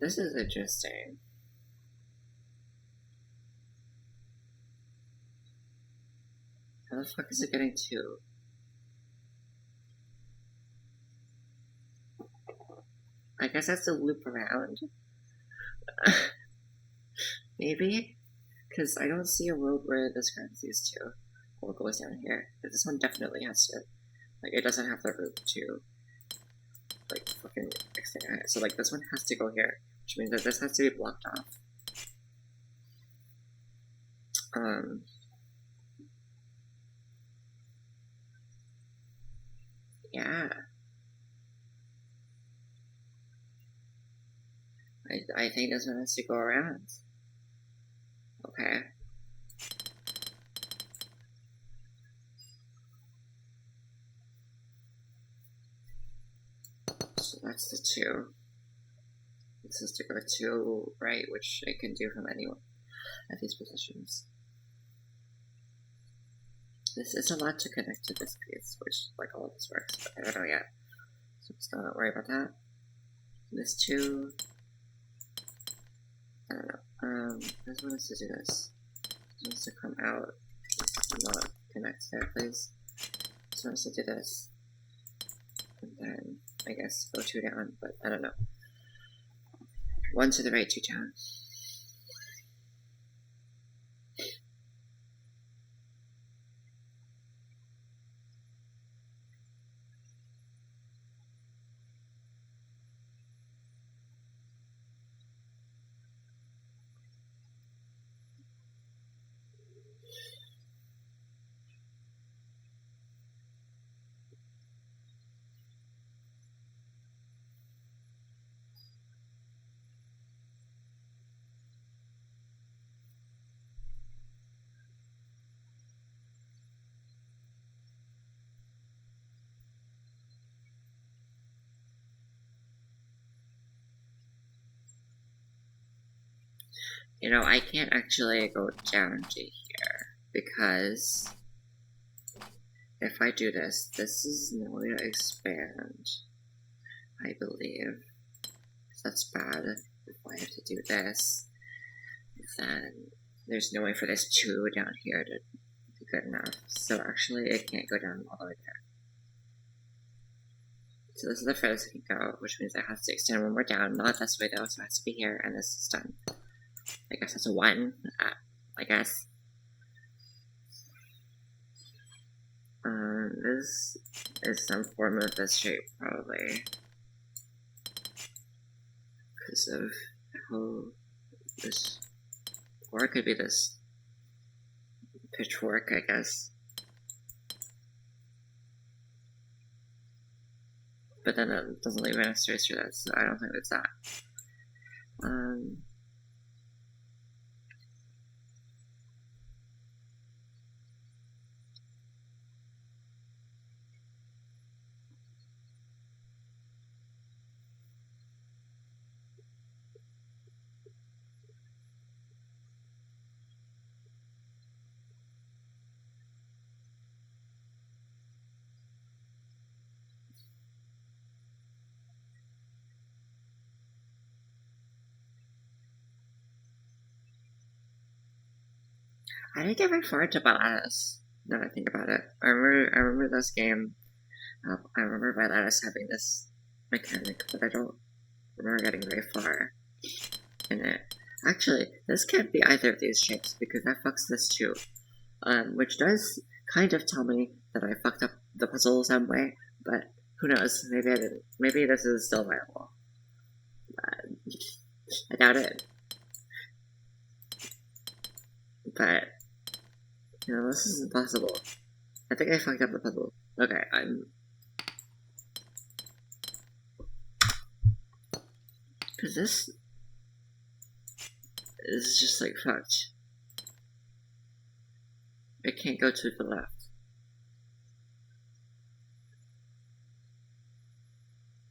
This is interesting. How the fuck is it getting 2? I guess that's to loop around. Maybe? Because I don't see a road where this grabs these 2. Or goes down here. But this one definitely has to. Like, it doesn't have the root to, like, fucking extend it. So, like, this one has to go here. Which means that this has to be blocked off. Yeah. I think this one has to go around. Okay. So that's the 2. This is to go to right, which I can do from anyone at these positions. This is a lot to connect to this piece, which, like, all of this works, but I don't know yet. So just don't worry about that. This 2. I don't know. I just want us to do this. I want us to come out, not connect there, please. I just want us to do this. And then, I guess, go 2 down, but I don't know. 1 to the right, 2 down. You know, I can't actually go down to here, because if I do this, this is no way to expand, I believe. That's bad. If I have to do this, then there's no way for this 2 down here to be good enough. So actually, it can't go down all the way there. So this is the furthest it can go, which means it has to extend 1 more down. Not this way though, so it has to be here, and this is done. I guess that's a 1, I guess. This is some form of this shape, probably. Because of how this... Or it could be this pitchfork, I guess. But then it doesn't leave any space for this, so I don't think it's that. I didn't get very far into Lattice, now that I think about it. I remember this game. I remember Lattice having this mechanic, but I don't remember getting very far in it. Actually, this can't be either of these shapes, because that fucks this too. Which does kind of tell me that I fucked up the puzzle some way, but who knows, maybe I didn't. Maybe this is still viable. I doubt it. But, you know, this is impossible. I think I fucked up the puzzle. Okay, because this is just like fucked. It can't go to the left.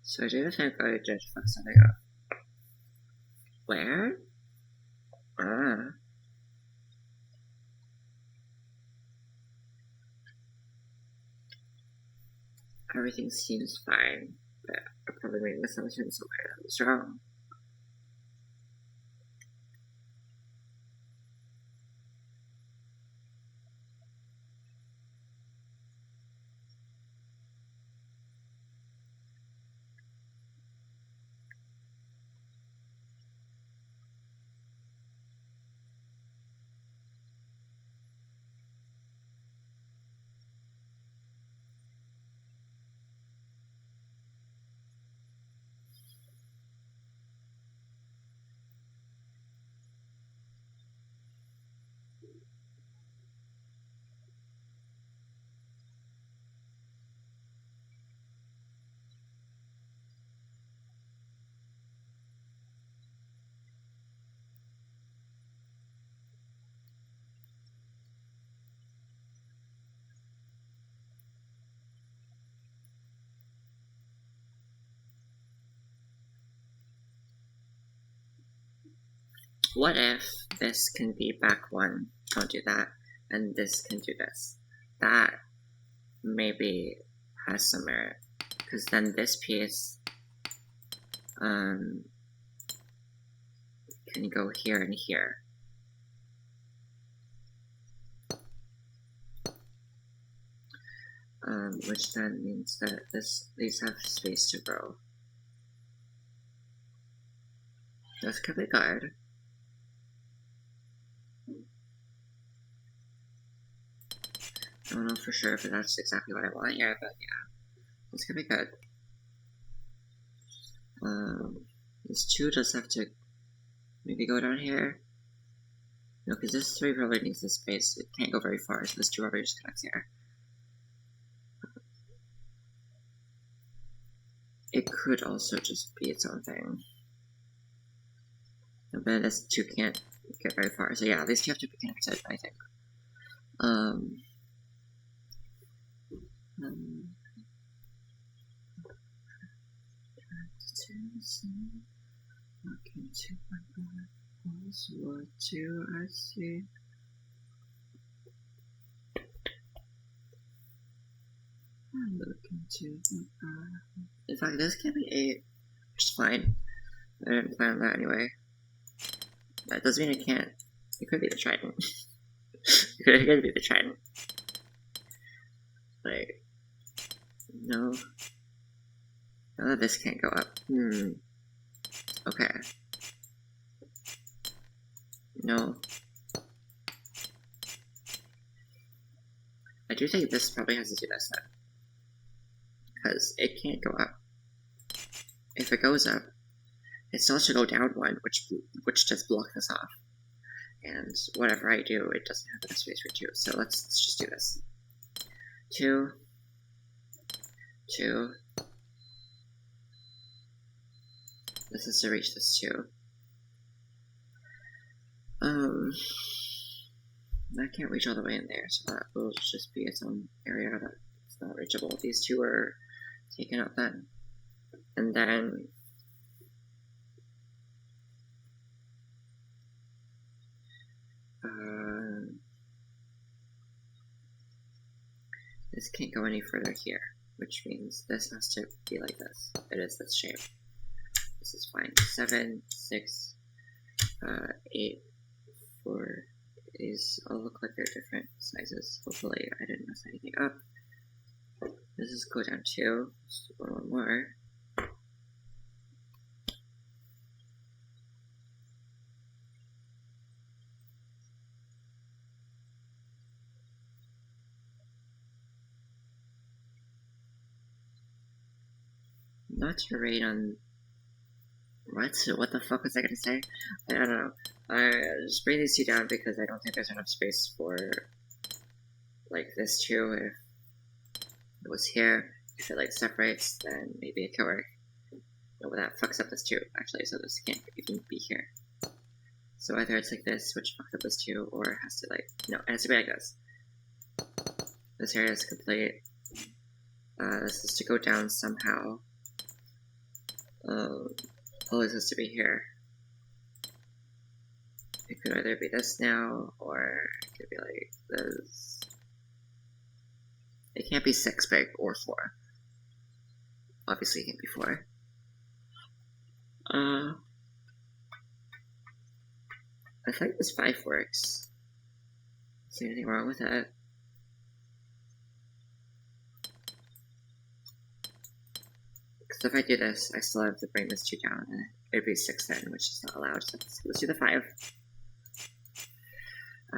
So I do think I did fuck something up. Where? Everything seems fine, but I probably made an assumption somewhere that was wrong. What if this can be back 1, don't do that, and this can do this? That maybe has some merit, because then this piece can go here and here. Which then means that these have space to grow. This could be good. I don't know for sure if that's exactly what I want here, but yeah, this could be good. This 2 does have to maybe go down here. No, because this 3 probably needs this space. It can't go very far, so this 2 probably just connects here. It could also just be its own thing. But this 2 can't get very far. So yeah, these 2 have to be connected, I think. Look into my eyes, what do I see? Look into my eyes. In fact, this can't be 8, which is fine. I didn't plan on that anyway. That doesn't mean it can't. It could be the trident. It could be the trident. Like, no. No, this can't go up. Okay. No. I do think this probably has to do this then. Because it can't go up. If it goes up, it still has to go down 1, which does block this off. And whatever I do, it doesn't have enough space for 2. So let's just do this. 2, 2. This is to reach this 2. That can't reach all the way in there, so that will just be its own area that's not reachable. These 2 are taken out then. And then this can't go any further here, which means this has to be like this. It is this shape. This is fine. 7, 6, 8, 4. These all look like they're different sizes. Hopefully I didn't mess anything up. This is go down 2. Just one more. Not to rate on... What the fuck was I gonna say? I don't know. I just bring these 2 down because I don't think there's enough space for, like, this 2. If it was here, if it, like, separates, then maybe it could work. No, but that fucks up this 2, actually, so this can't even be here. So either it's like this, which fucks up this 2, or it has to, like, no, it has to be like this. This area is complete. This is to go down somehow. All this has to be here. It could either be this now, or it could be like this. It can't be 6 big or 4. Obviously it can't be 4. I think this 5 works. Is there anything wrong with that? Because if I do this, I still have to bring this 2 down, and it'd be 6 then, which is not allowed. So let's do the 5.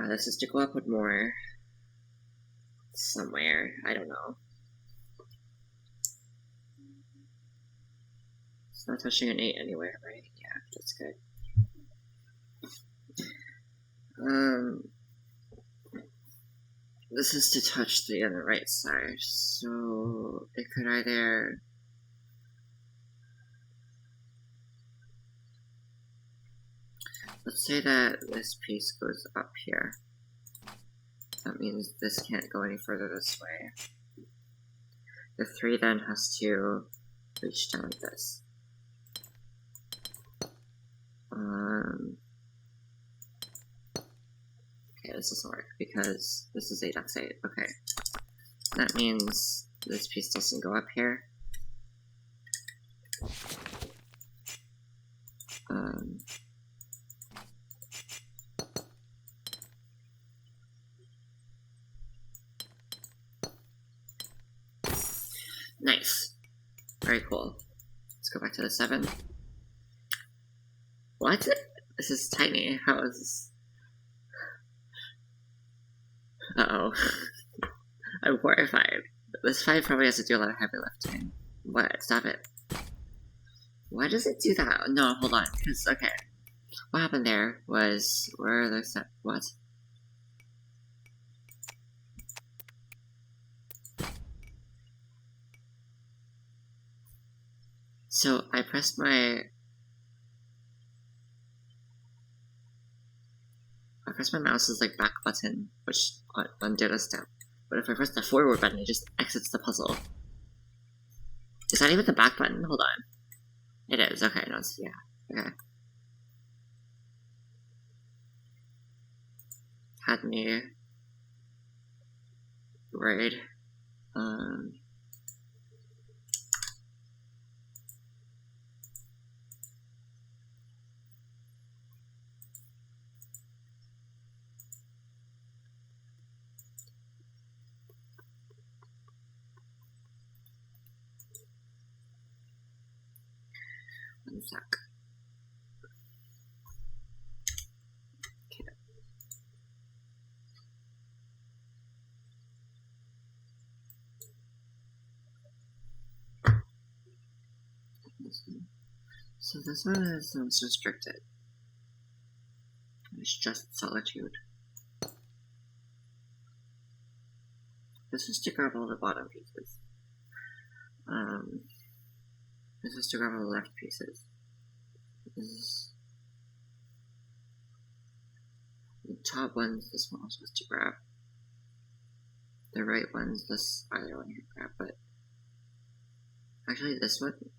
This is to go up with more somewhere. I don't know. It's not touching an 8 anywhere, right? Yeah, that's good. This is to touch the other right side, so it could either... Let's say that this piece goes up here. That means this can't go any further this way. The 3 then has to reach down like this. Okay, this doesn't work because this is 8, that's 8. Okay. That means this piece doesn't go up here. Nice. Very cool. Let's go back to the 7. What? This is tiny. How is this? Uh-oh. I'm horrified. This 5 probably has to do a lot of heavy lifting. What? Stop it. Why does it do that? No, hold on. Because, okay. What happened there was... Where are the... What? So, I pressed my mouse's like back button, which undid a step. But if I press the forward button, it just exits the puzzle. Is that even the back button? Hold on. It is. Okay, no, it's, yeah. Okay. Had me worried. 1 sec. Okay. So this one is restricted. It's just solitude. This is to grab all the bottom pieces. This is to grab all the left pieces. This is the top ones. This one was supposed to grab. The right ones, this other one can grab, but actually this one,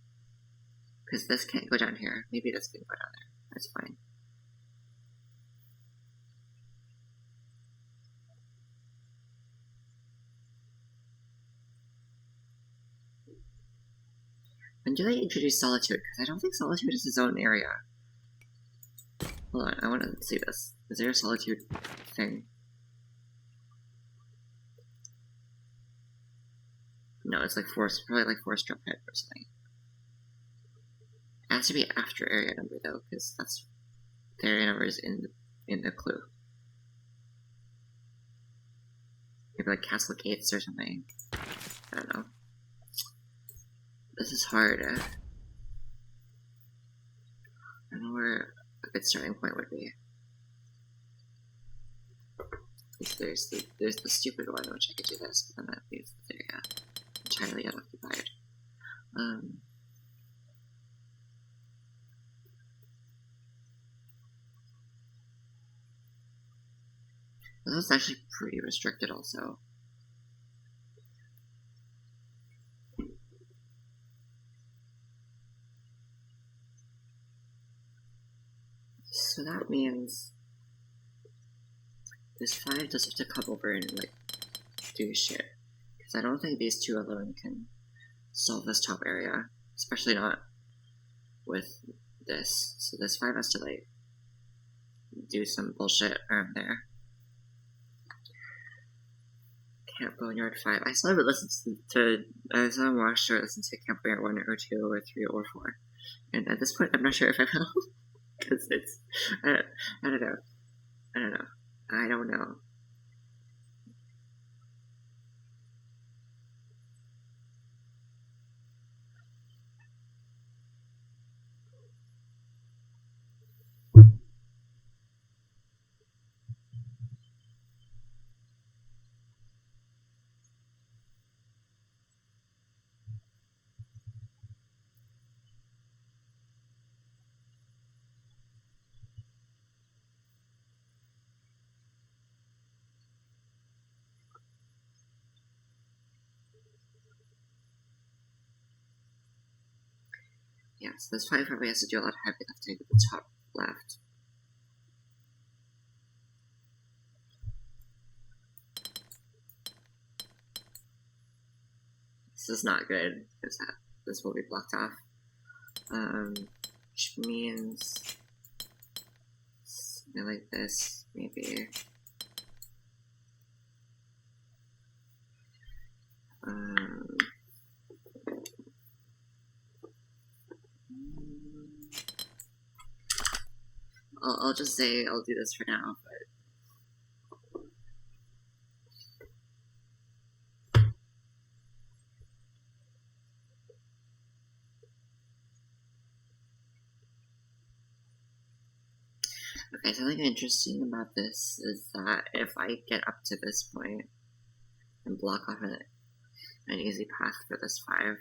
because this can't go down here. Maybe this can go down there. That's fine. When do they introduce solitude? Because I don't think solitude is its own area. Hold on, I want to see this. Is there a solitude thing? No, it's like probably like forest drop head or something. It has to be after area number though, because that's the area number is in the clue. Maybe like castle gates or something. I don't know. This is hard. I don't know where a good starting point would be. There's the stupid one, which I could do this, but then that leaves the area entirely unoccupied. This is actually pretty restricted also. So that means this 5 just have to come over and like do shit. Because I don't think these 2 alone can solve this top area. Especially not with this. So this 5 has to like do some bullshit around there. Camp Boneyard 5. I still haven't listened I still haven't watched or listened to Camp Boneyard 1 or 2 or 3 or 4. And at this point, I'm not sure if I will. Because it's, I don't know. I don't know. Yeah, so this 5 probably has to do a lot of heavy lifting at the top left. This is not good, because this will be blocked off. Which means something like this, maybe. I'll just say I'll do this for now, but okay, something interesting about this is that if I get up to this point and block off an easy path for this 5,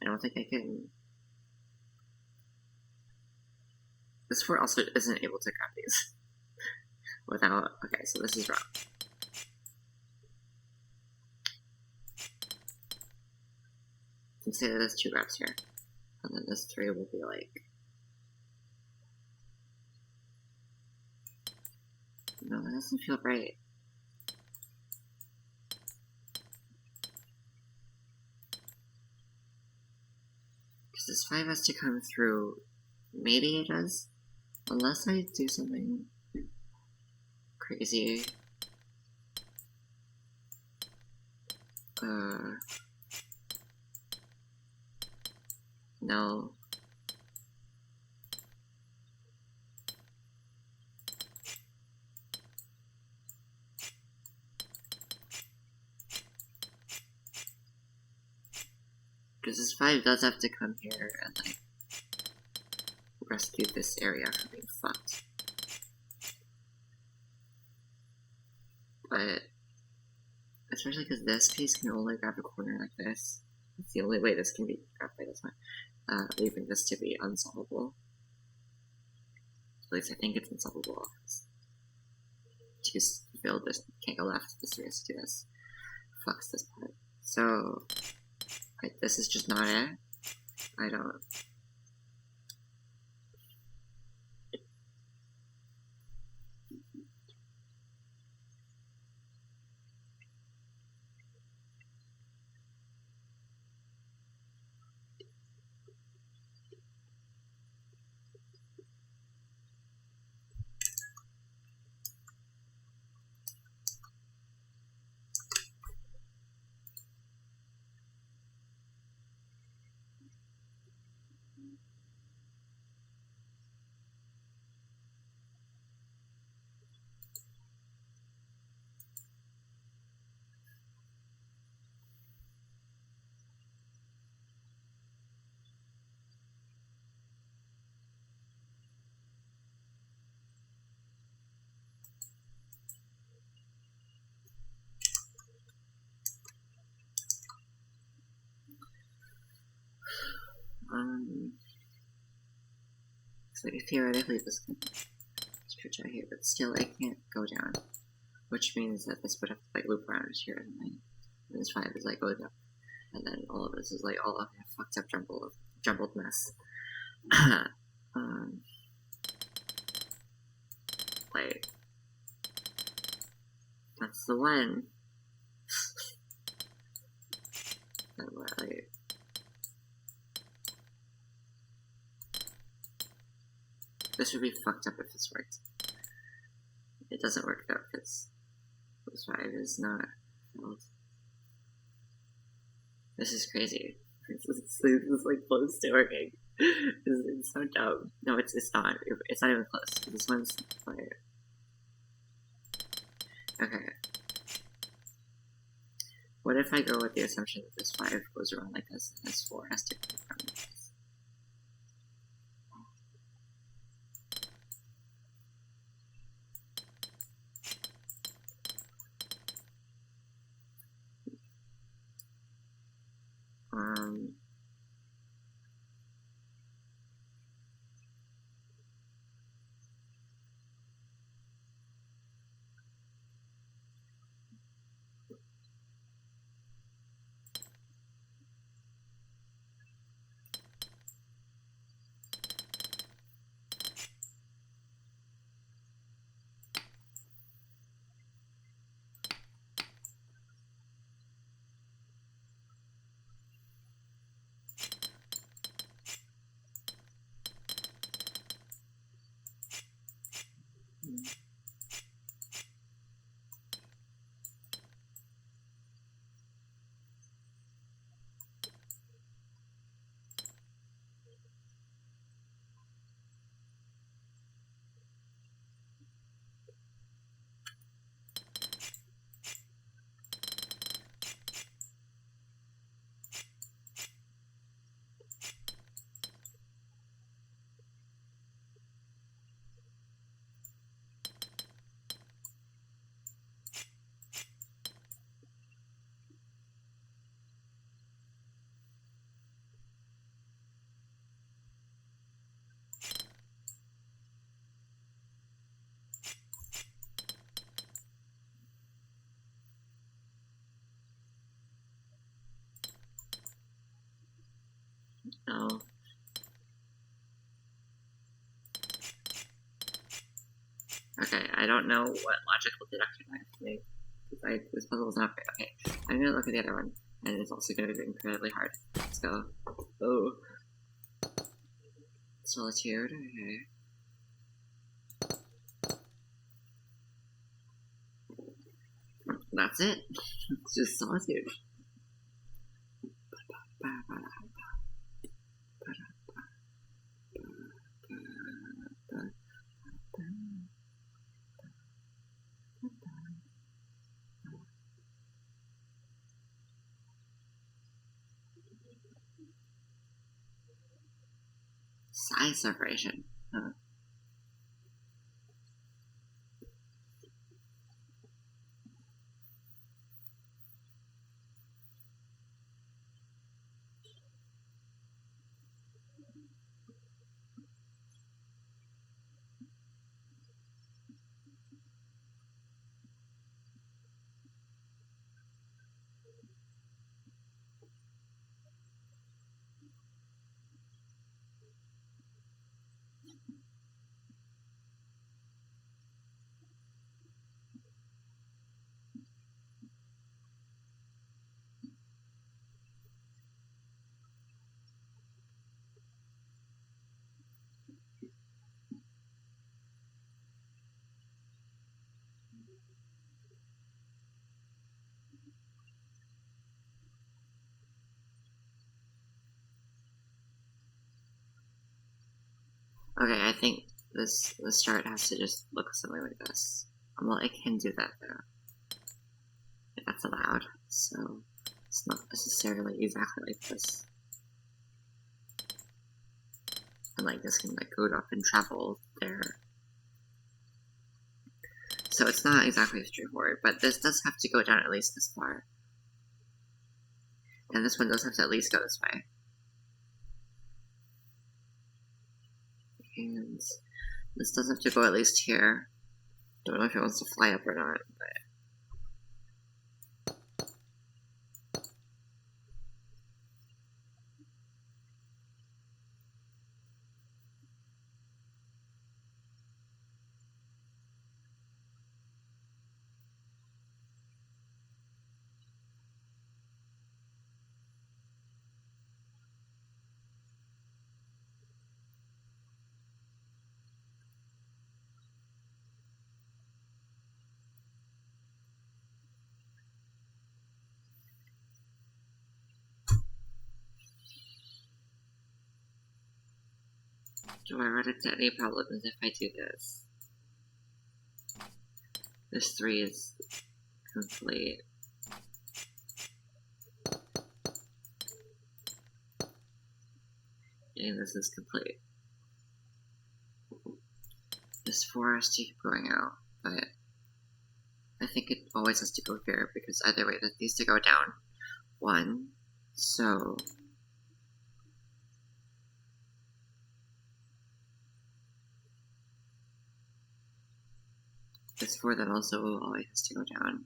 I don't think I can. This 4 also isn't able to grab these without. Okay, so this is wrong. You can say that there's 2 grabs here, and then this 3 will be like. No, that doesn't feel right. Because this 5 has to come through. Maybe it does. Unless I do something crazy. No. Because this 5 does have to come here and like rescue this area from being fucked. But especially because this piece can only grab a corner like this. It's the only way this can be grabbed by this one. Leaving this to be unsolvable. At least I think it's unsolvable. To build this can't go left, this has to do this. Fucks this part. So this is just not it. I don't. So theoretically this can stretch out here, but still it can't go down. Which means that this would have to like loop around here and then this 5 is like going up. And then all of this is like all a fucked up jumbled mess. Like that's the one. And like this would be fucked up if this worked. It doesn't work though, because this 5 is not filled. This is crazy. This is like close to working. It's so dumb. No, it's not. It's not even close. This one's like. Okay. What if I go with the assumption that this 5 goes around like this and this 4 has to come from this? Okay, I don't know what logical deduction I have to make. This puzzle is not fair. Okay, I'm gonna look at the other one, and it's also gonna be incredibly hard. Let's go. Oh. Solitude, okay. That's it. It's just solitude. Size separation. Huh. Okay, I think this chart has to just look something like this. Well, it can do that though, if that's allowed. So it's not necessarily exactly like this. And like this can like go up and travel there. So it's not exactly straightforward, but this does have to go down at least this far. And this one does have to at least go this way. And this does have to go at least here. Don't know if it wants to fly up or not, but do I run into any problems if I do this? This 3 is complete. And this is complete. This 4 has to keep going out, but I think it always has to go here because either way, this needs to go down 1. So this 4 then also always has to go down.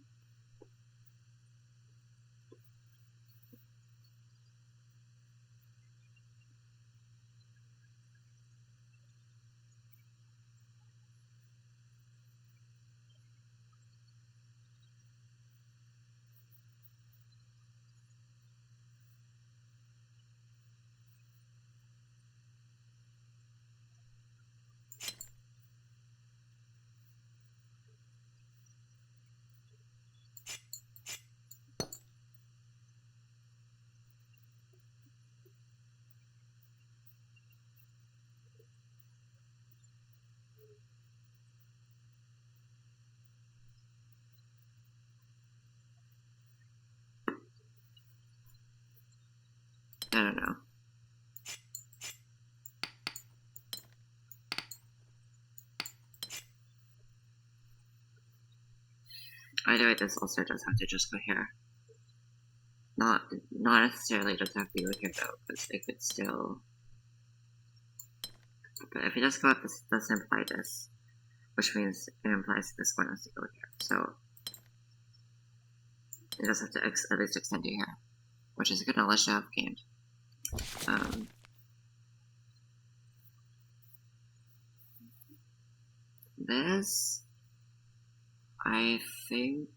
I don't know. Either way, this also does have to just go here. Not necessarily does have to go here though, because it could still. But if you just go up, this does imply this, which means it implies this one has to go here. So it does have to at least extend it here, which is a good knowledge to have gained. This, I think,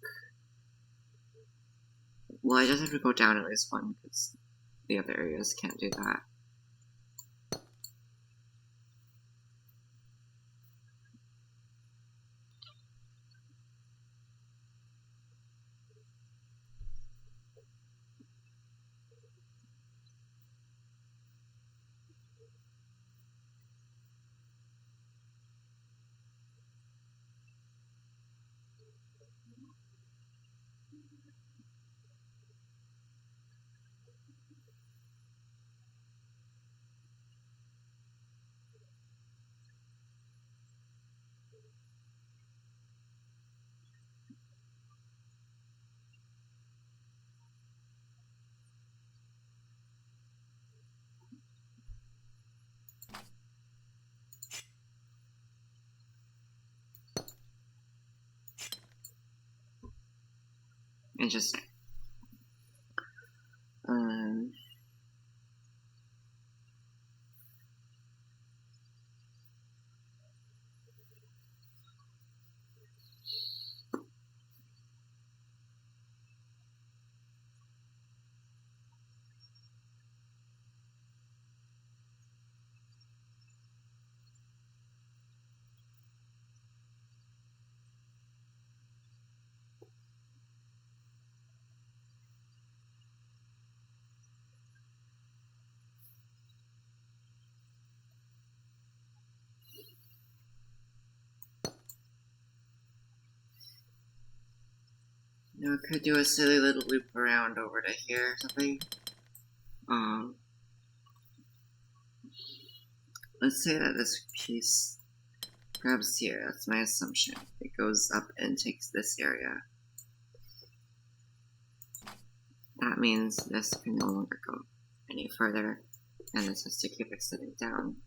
well, it does have to go down at least one, because the other areas can't do that. Interesting. Now I could do a silly little loop around over to here or something. Let's say that this piece grabs here, that's my assumption. It goes up and takes this area. That means this can no longer go any further, and this has to keep extending down.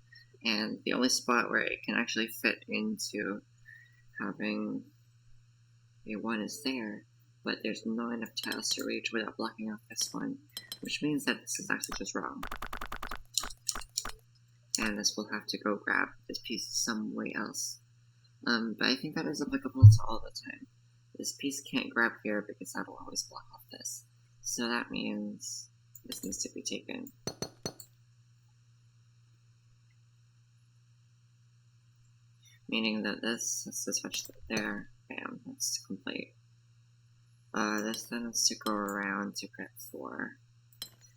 And the only spot where it can actually fit into having a 1 is there, but there's not enough tiles to reach without blocking off this one, which means that this is actually just wrong. And this will have to go grab this piece some way else. But I think that is applicable to all the time. This piece can't grab here because that will always block off this. So that means this needs to be taken. Meaning that this has to touch there. Bam, that's complete. This then has to go around to get 4.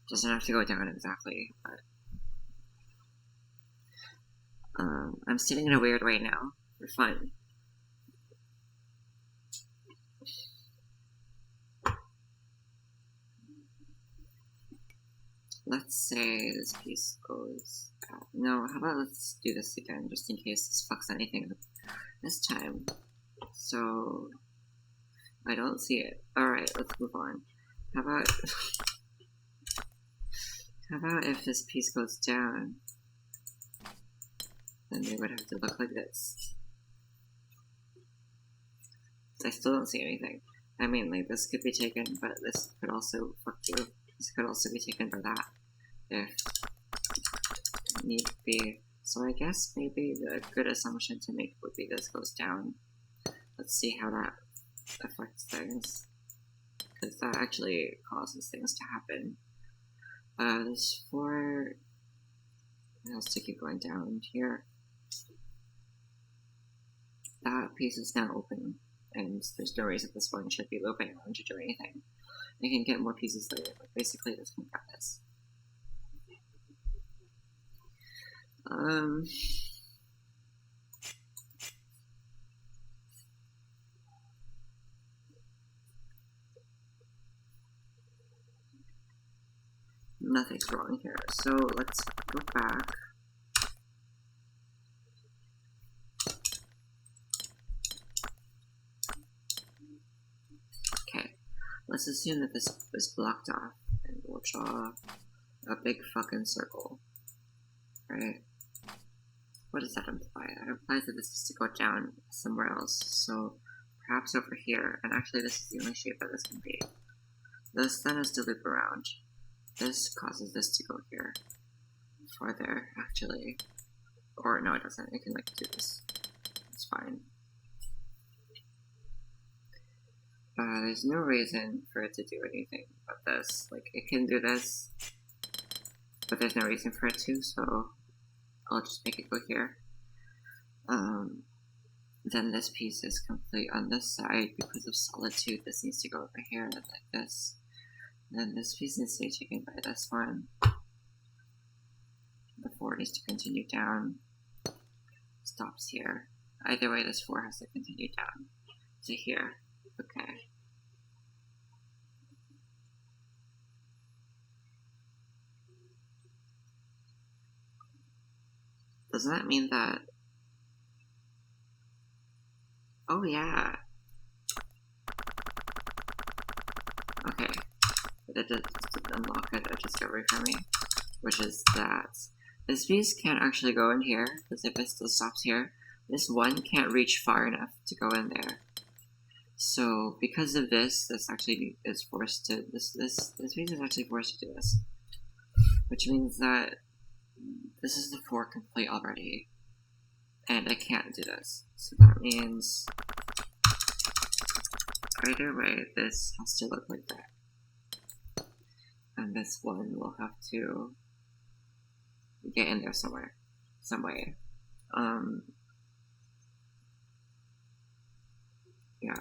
Doesn't have to go down exactly, but I'm sitting in a weird way now for fun. Let's say this piece goes out. No, how about let's do this again, just in case this fucks anything up this time. So, I don't see it. Alright, let's move on. How about if this piece goes down, then they would have to look like this. I still don't see anything. I mean, like, this could be taken, but this could also fuck you. This could also be taken by that, if need be. So I guess maybe the good assumption to make would be this goes down. Let's see how that affects things, because that actually causes things to happen. There's 4 has to keep going down here. That piece is now open, and there's no reason this one should be looping around to do anything. I can get more pieces later, but basically this can grab this. Nothing's wrong here, so let's go back. Okay, let's assume that this is blocked off, and we'll draw a big fucking circle, right? What does that imply? That implies that this is to go down somewhere else, so perhaps over here, and actually this is the only shape that this can be. This then is to loop around. This causes this to go here. Farther, actually. Or no, it doesn't. It can like do this. It's fine. fine. There's no reason for it to do anything about this. Like, it can do this, but there's no reason for it to, so I'll just make it go here. Then this piece is complete on this side because of solitude. This needs to go over here like this. And then this piece needs to be taken by this one. The 4 needs to continue down. Stops here. Either way, this 4 has to continue down to here. Okay. Doesn't that mean that... Oh yeah. Okay. It did unlock a discovery for me, which is that this piece can't actually go in here, because if it still stops here, this 1 can't reach far enough to go in there. So because of this, this actually is forced to this piece is actually forced to do this, which means that this is the 4 complete already, and I can't do this. So that means either way, this has to look like that, and this 1 will have to get in there somewhere, some way. Yeah.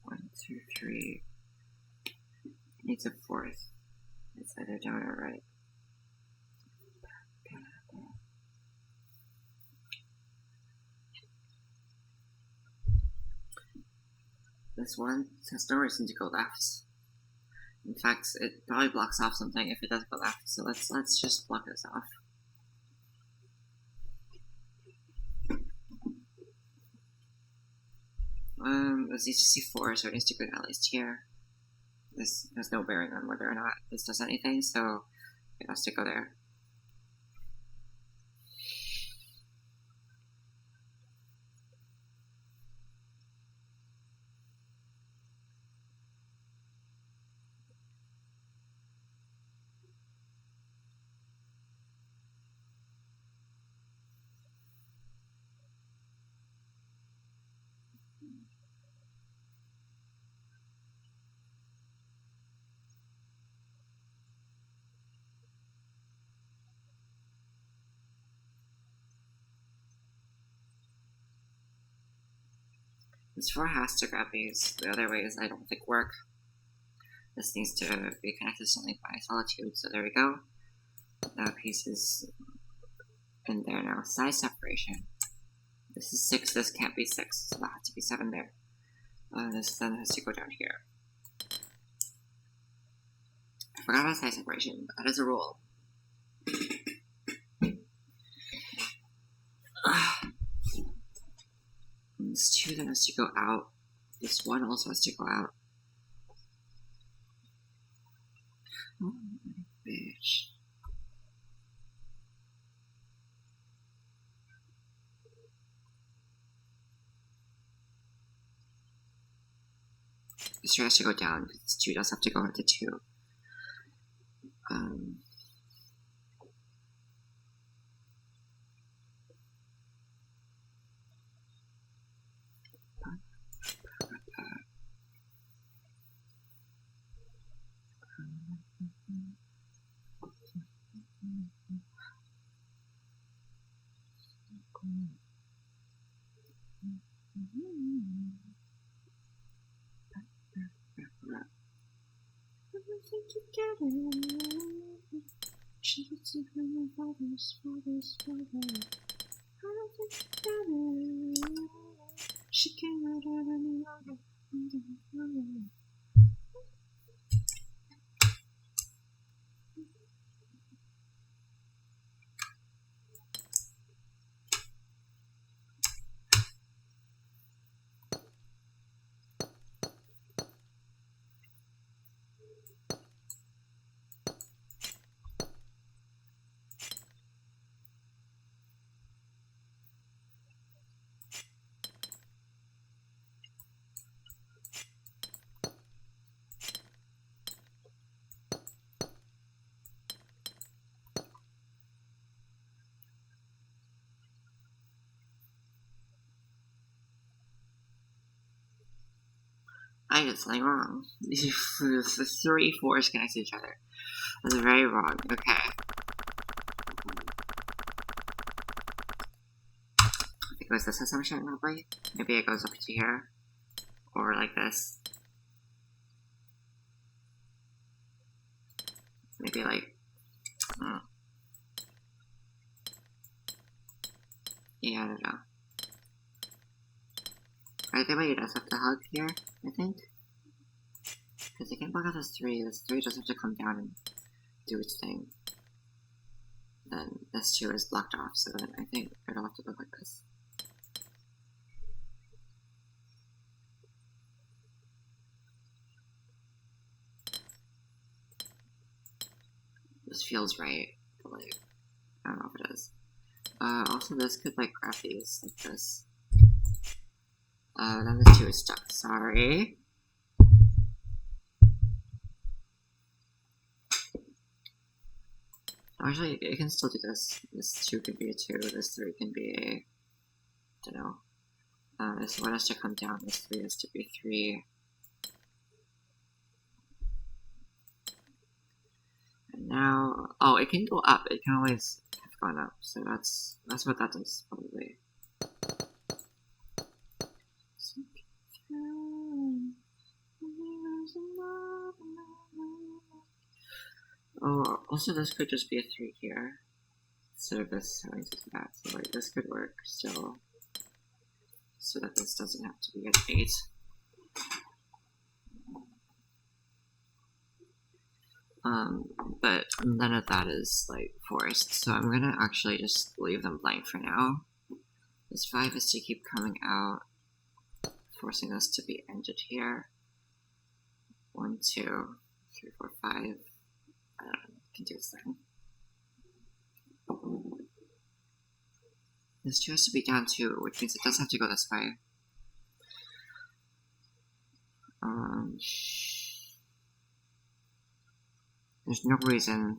One, two, three. Needs a 4th. It's either down or right. This one has no reason to go left. In fact, it probably blocks off something if it does go left. So let's just block this off. This needs to C4, so it needs to go down at least here. This has no bearing on whether or not this does anything, so it has to go there. This 4 has to grab these. The other ways I don't think work. This needs to be connected to something by solitude, so there we go. That piece is in there now. Size separation. This is 6, this can't be 6, so that has to be 7 there. This then has to go down here. I forgot about size separation. That is a rule. This 2 then has to go out. This 1 also has to go out. Oh, bitch. This 2 has to go down because this 2 does have to go into 2. She cannot have any longer. I did something wrong. The 3 4s connect to each other. That's very wrong. Okay. I think it was this assumption, probably. Maybe it goes up to here. Or like this. Maybe like... yeah, I don't know. Right, then we just have to hug here, I think. Because it can block out this 3 just have to come down and do its thing. Then this 2 is blocked off, so then I think it'll have to look like this. This feels right, but like, I don't know if it is. Also this could like grab these, like this. Then the 2 is stuck, sorry. Actually, it can still do this. This 2 could be a 2, this 3 can be a... don't know. This 1 has to come down, this 3 has to be 3. And now... oh, it can go up, it can always have gone up, so that's what that does, probably. Oh, also this could just be a 3 here, instead of this having to do that, so like this could work still, so that this doesn't have to be an 8. But none of that is like forced, so I'm gonna actually just leave them blank for now. This 5 is to keep coming out, forcing us to be ended here. 1, 2, 3, 4, 5. I don't know, can do its thing. This 2 has to be down too, which means it does have to go this way. There's no reason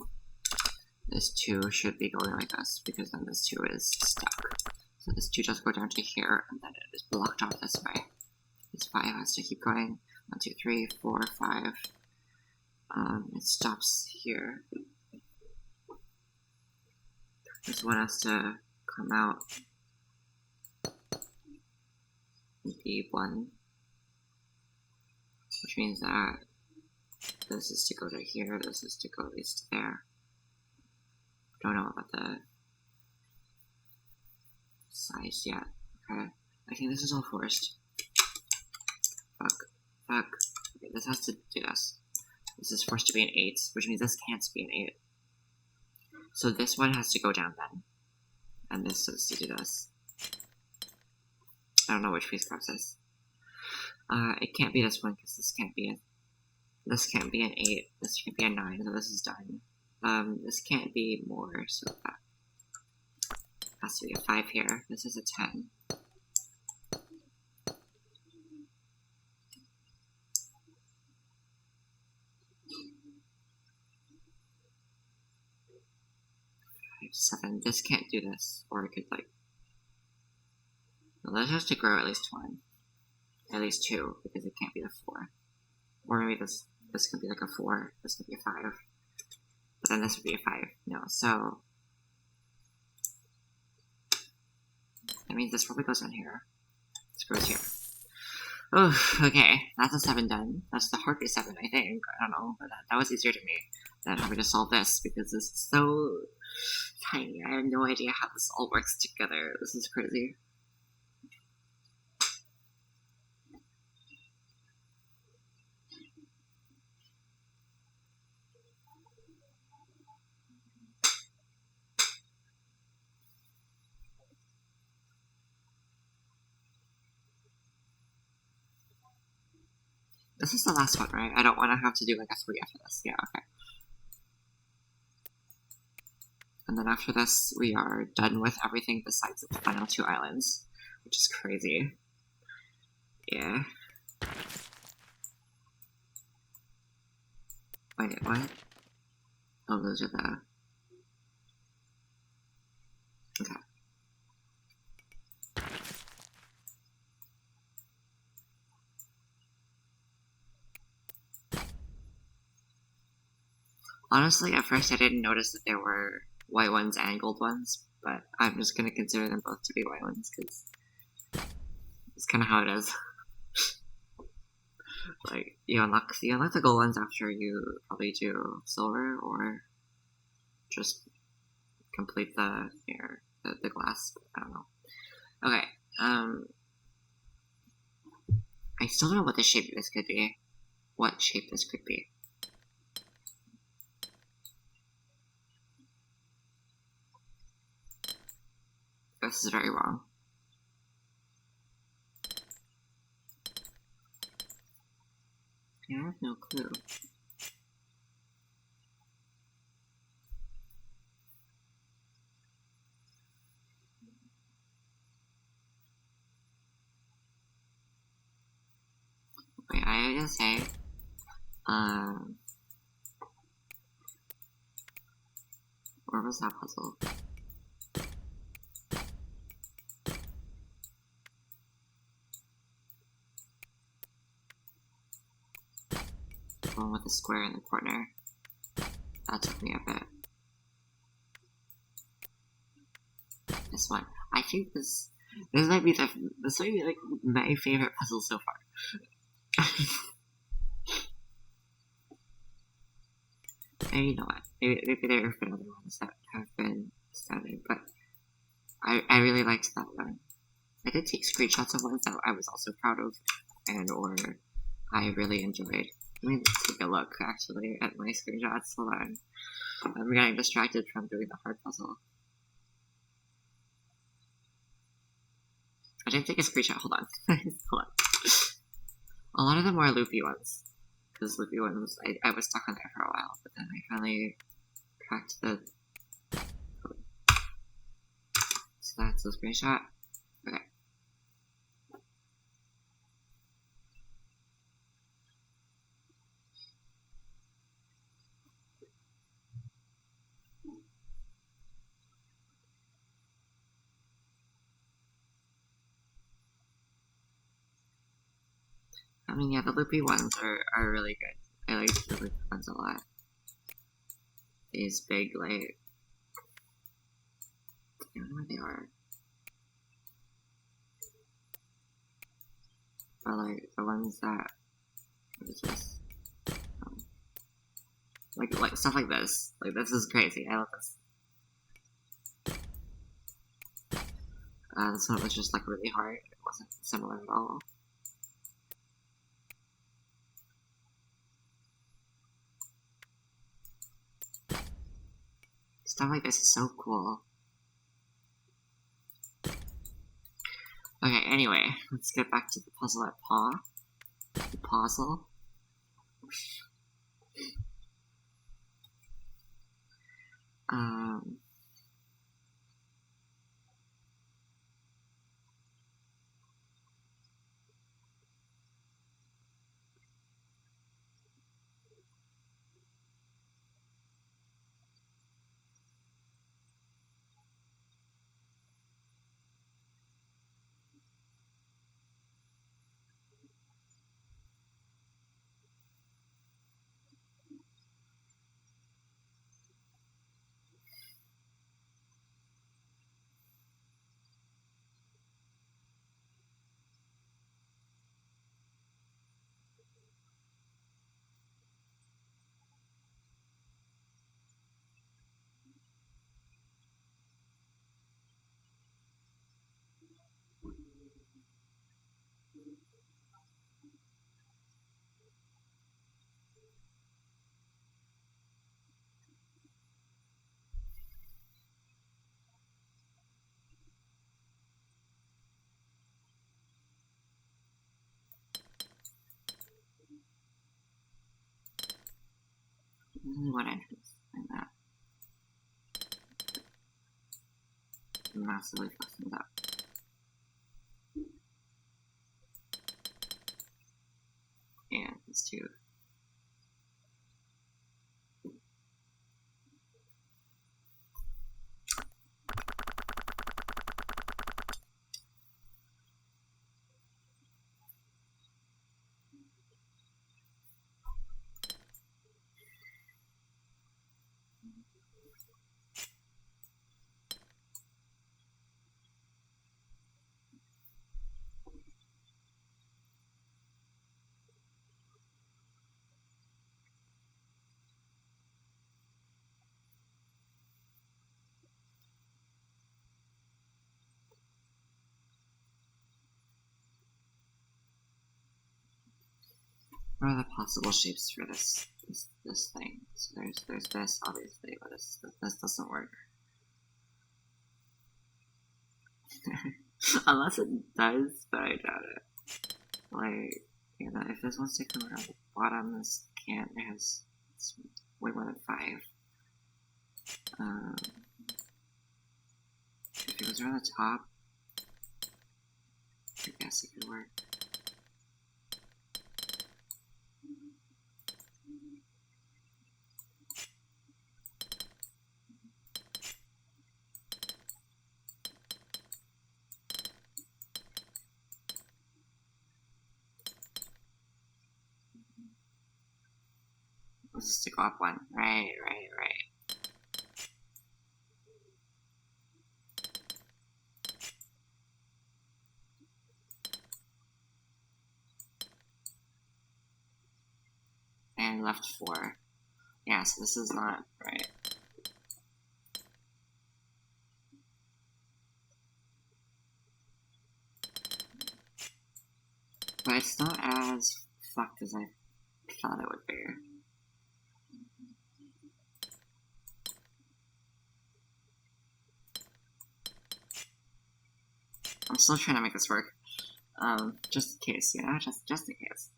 this 2 should be going like this, because then this 2 is stuck. So this 2 does go down to here, and then it is blocked off this way. This 5 has to keep going. 1, 2, 3, 4, 5. It stops here. This 1 has to come out. Be 1. Which means that this is to go to here, this is to go at least to there. Don't know about the size yet. Okay. I think this is all forced. Fuck. Okay, this has to do this. This is forced to be an 8, which means this can't be an 8. So this 1 has to go down then. And this is to do this. I don't know which piece grabs this. It can't be this one, because this can't be an 8, this can't be a 9, so this is done. This can't be more, so that has to be a 5 here. This is a 10. Seven. This can't do this, or it could like. Well, this has to grow at least 1, at least 2, because it can't be the 4. Or maybe this could be like a 4. This could be a 5, but then this would be a 5. No, so that means this probably goes on here. This goes here. Oh, okay, that's a 7 done. That's the heartbeat 7, I think. I don't know, but that was easier to me than having to solve this, because this is so tiny. I have no idea how this all works together. This is crazy. This is the last one, right? I don't want to have to do like a 3 after this. Yeah, okay. And then after this, we are done with everything besides the final 2 islands, which is crazy. Yeah. Wait, what? Oh, those are the... okay. Honestly, at first I didn't notice that there were white ones and gold ones, but I'm just gonna consider them both to be white ones, because it's kind of how it is. Like, you unlock the gold ones after you probably do silver, or just complete the glass. I don't know. Okay, I still don't know what the shape this could be. What shape this could be. This is very wrong. I have no clue. Wait, I was gonna say, where was that puzzle? The one with the square in the corner. That took me a bit. This one. I think this might be like my favorite puzzle so far. And you know what? Maybe there have been other ones that have been stunning, but I really liked that one. I did take screenshots of ones that I was also proud of, and or I really enjoyed. Let me take a look actually at my screenshots. Hold on. I'm getting distracted from doing the hard puzzle. I didn't take a screenshot. Hold on. Hold on. A lot of them were loopy ones. Because loopy ones, I was stuck on there for a while, but then I finally cracked the code. So that's a screenshot. Okay. I mean, yeah, the loopy ones are really good. I like the loopy ones a lot. These big, like, I don't know where they are. But, like, the ones that, what is this? Like, stuff like this. Like, this is crazy. I love this. This one was just, like, really hard. It wasn't similar at all. Stuff like this is so cool. Okay, anyway, let's get back to the puzzle at Paw. The puzzle. Um, only one entrance, and that massively fucks things up. And it's two. What are the possible shapes for this thing? So there's this obviously, but this doesn't work. Unless it does, but I doubt it. Like, you know, if this wants to come around the bottom, this can't. It's way more than 5. If it was around the top, I guess it could work. Let's just go up one. Right. And left 4. Yeah, so this is not right. But it's not as fucked as I thought it would be. I'm still trying to make this work. Just in case, you know? Just in case.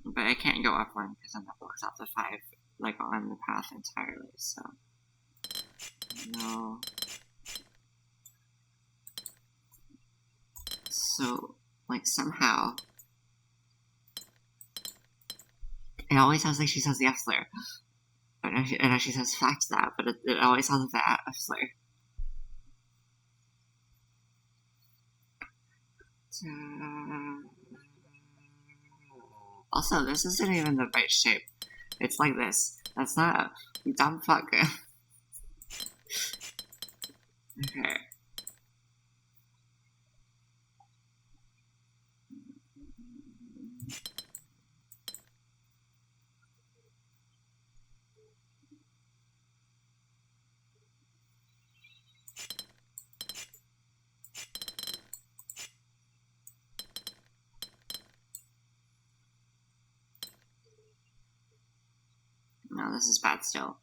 But I can't go up one because then that blocks out the 5, like, on the path entirely, so... No... So, like, somehow... It always sounds like she says the F-slur. I know she says fact that, but it always sounds like the F-slur. Also, this isn't even the right shape. It's like this. That's not a dumb fuck. Okay. No, this is bad still.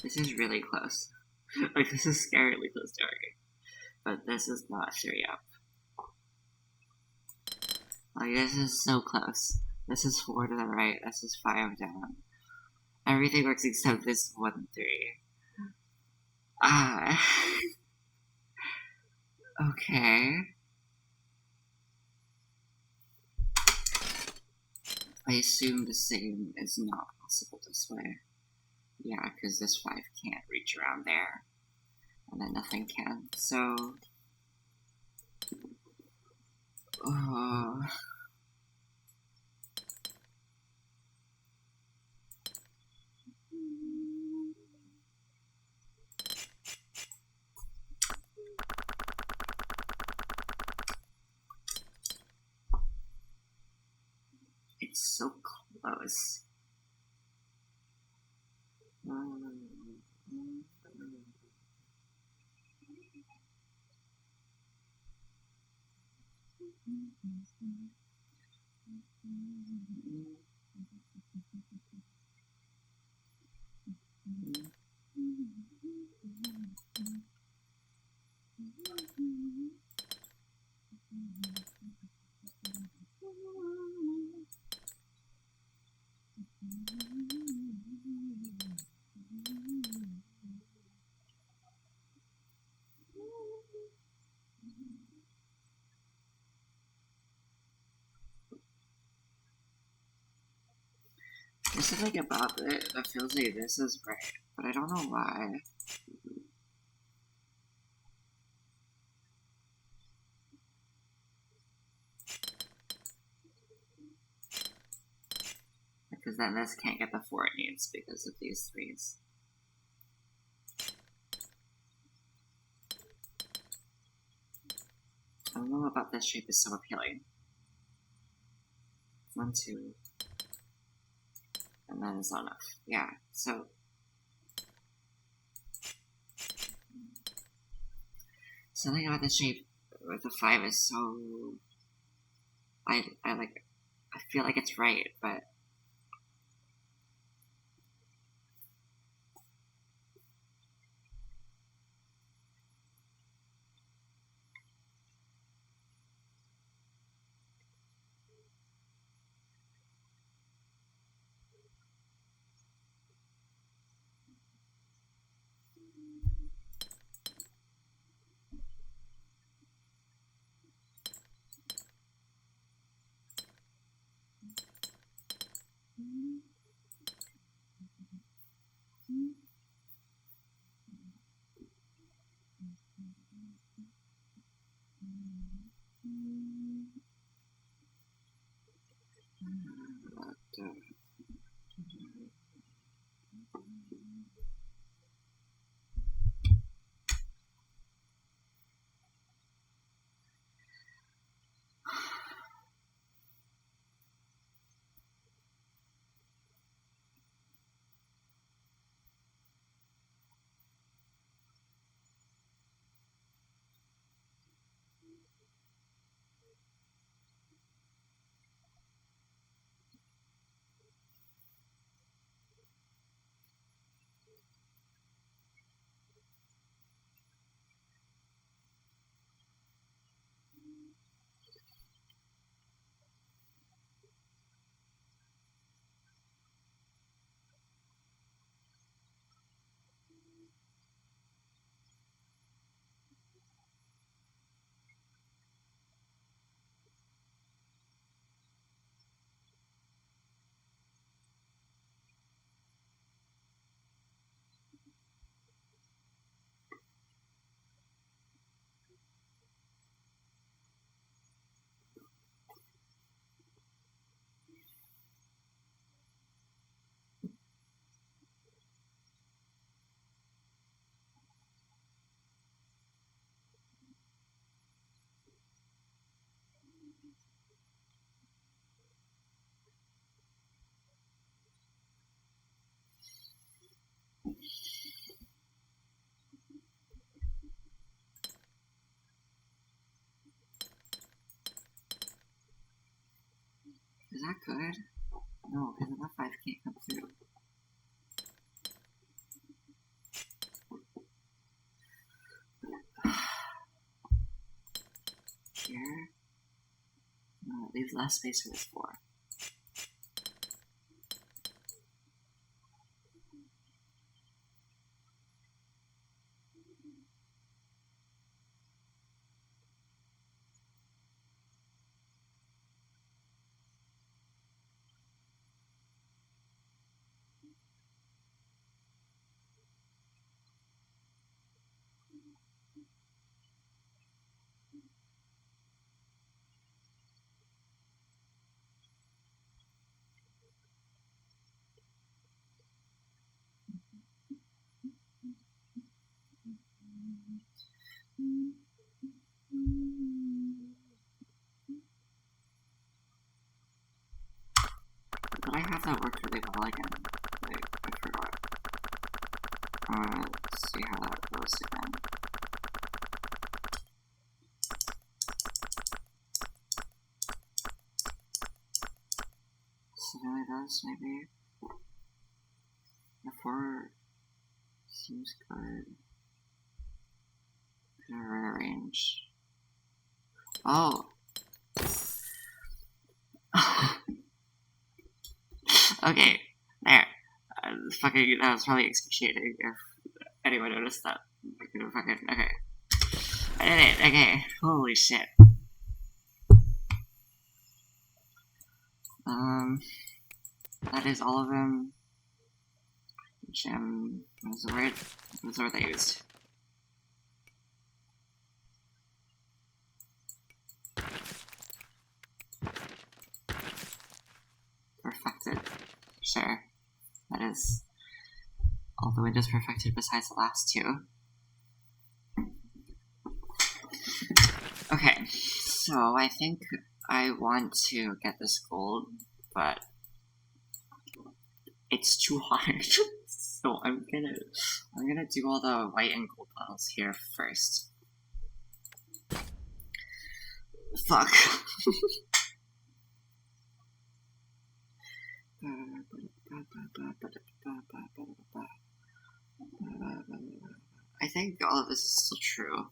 This is really close. Like, this is scarily close to target. But this is not 3 up. Like, this is so close. This is 4 to the right, this is 5 down. Everything works except this 1, 3. Okay. I assume the same is not possible this way. Yeah, because this 5 can't reach around there. And then nothing can, so... It's so close. There's something about it that feels like this is right, but I don't know why. Because then this can't get the 4 it needs because of these 3s. I don't know about this shape is so appealing. 1, 2. And then it's not enough. Yeah, so something about this shape with the 5 is so I feel like it's right, but is that good? No, because the 5 can't come through. Here? No, it leaves less space for this 4. But I have that worked really well again. Like, I forgot. Let's see how that goes again. Something like this, maybe. The 4 seems good. change. Oh. Okay, there. Fucking, that was probably excruciating if anyone noticed that. Fucking, okay. I did it, okay. Holy shit. That is all of them. Gem, what was the word? What was the word I used? Perfected. Sure. That is all the windows perfected besides the last two. Okay, so I think I want to get this gold, but it's too hard. So I'm gonna do all the white and gold tiles here first. Fuck. I think all of this is still true.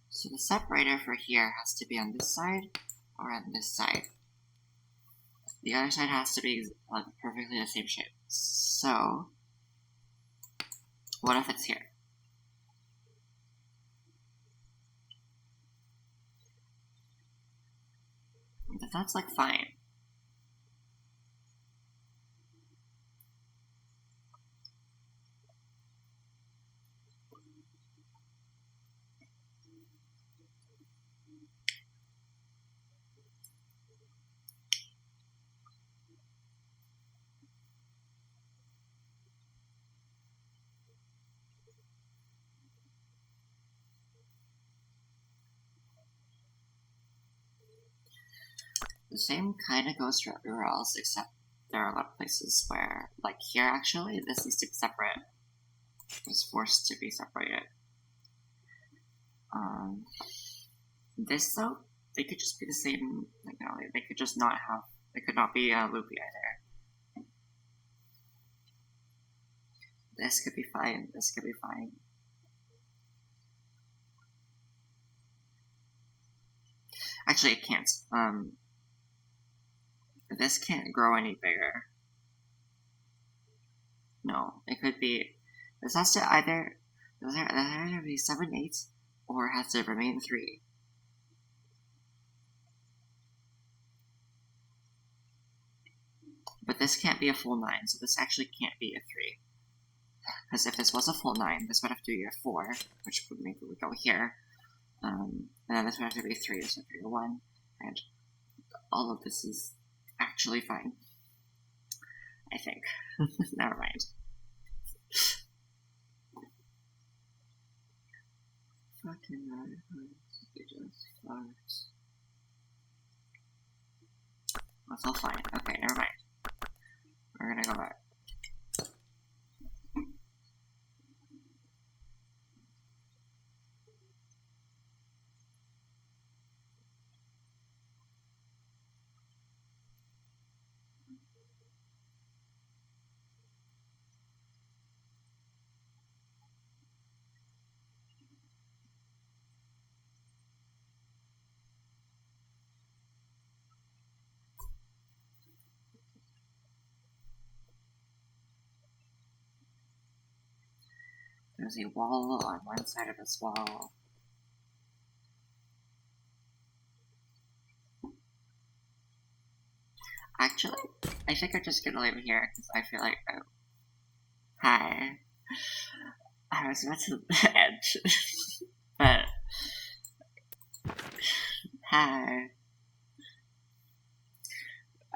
So the separator for here has to be on this side or on this side. The other side has to be like perfectly the same shape. So what if it's here? That's like fine. The same kind of goes for everywhere else, except there are a lot of places where, like here actually, this needs to be separate. It's forced to be separated. This though, they could just be the same, like, you know, they could just not have, they could not be loopy either. This could be fine, this could be fine. Actually, it can't. This can't grow any bigger. No, it could be, this has to either be 7, 8, or it has to remain 3. But this can't be a full 9, so this actually can't be a 3. Because if this was a full 9, this would have to be a 4, which would make it go here. And then this would have to be 3, this would be a 1. And all of this is actually fine. I think. Never mind. Fucking just farts. That's all fine. Okay, never mind. We're gonna go back. There's a wall on one side of this wall. Actually, I think I'm just gonna leave it here because I feel like. Oh. Hi. I was about to edge. But. Hi.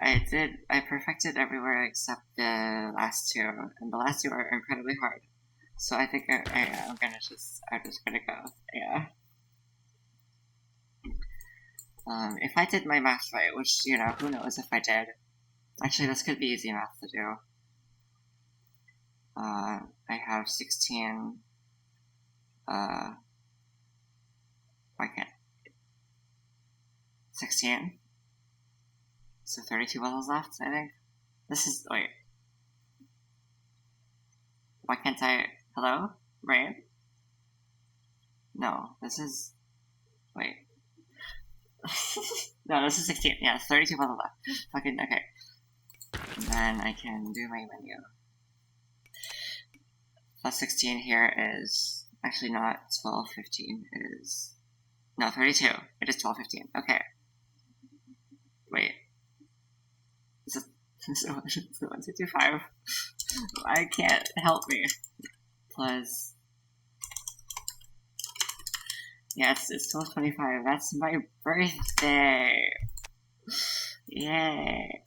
I perfected everywhere except the last two, and the last two are incredibly hard. So I think I'm just gonna go, yeah. If I did my math right, which, you know, who knows if I did, Actually, this could be easy math to do. I have 16. Why can't 16? So 32 puzzles left, I think. This is wait. Why can't I? Hello, Rain? No, this is wait. No, this is 16. Yeah, 32 puzzles left. Fucking okay. And then I can do my menu. Plus 16 here is actually not 12, 15. It is no 32. It is 12, 15. Okay. Wait. Is it 1, 2, 3, 5? I can't help me. Plus. Yes, it's 12:25. That's my birthday. Yay.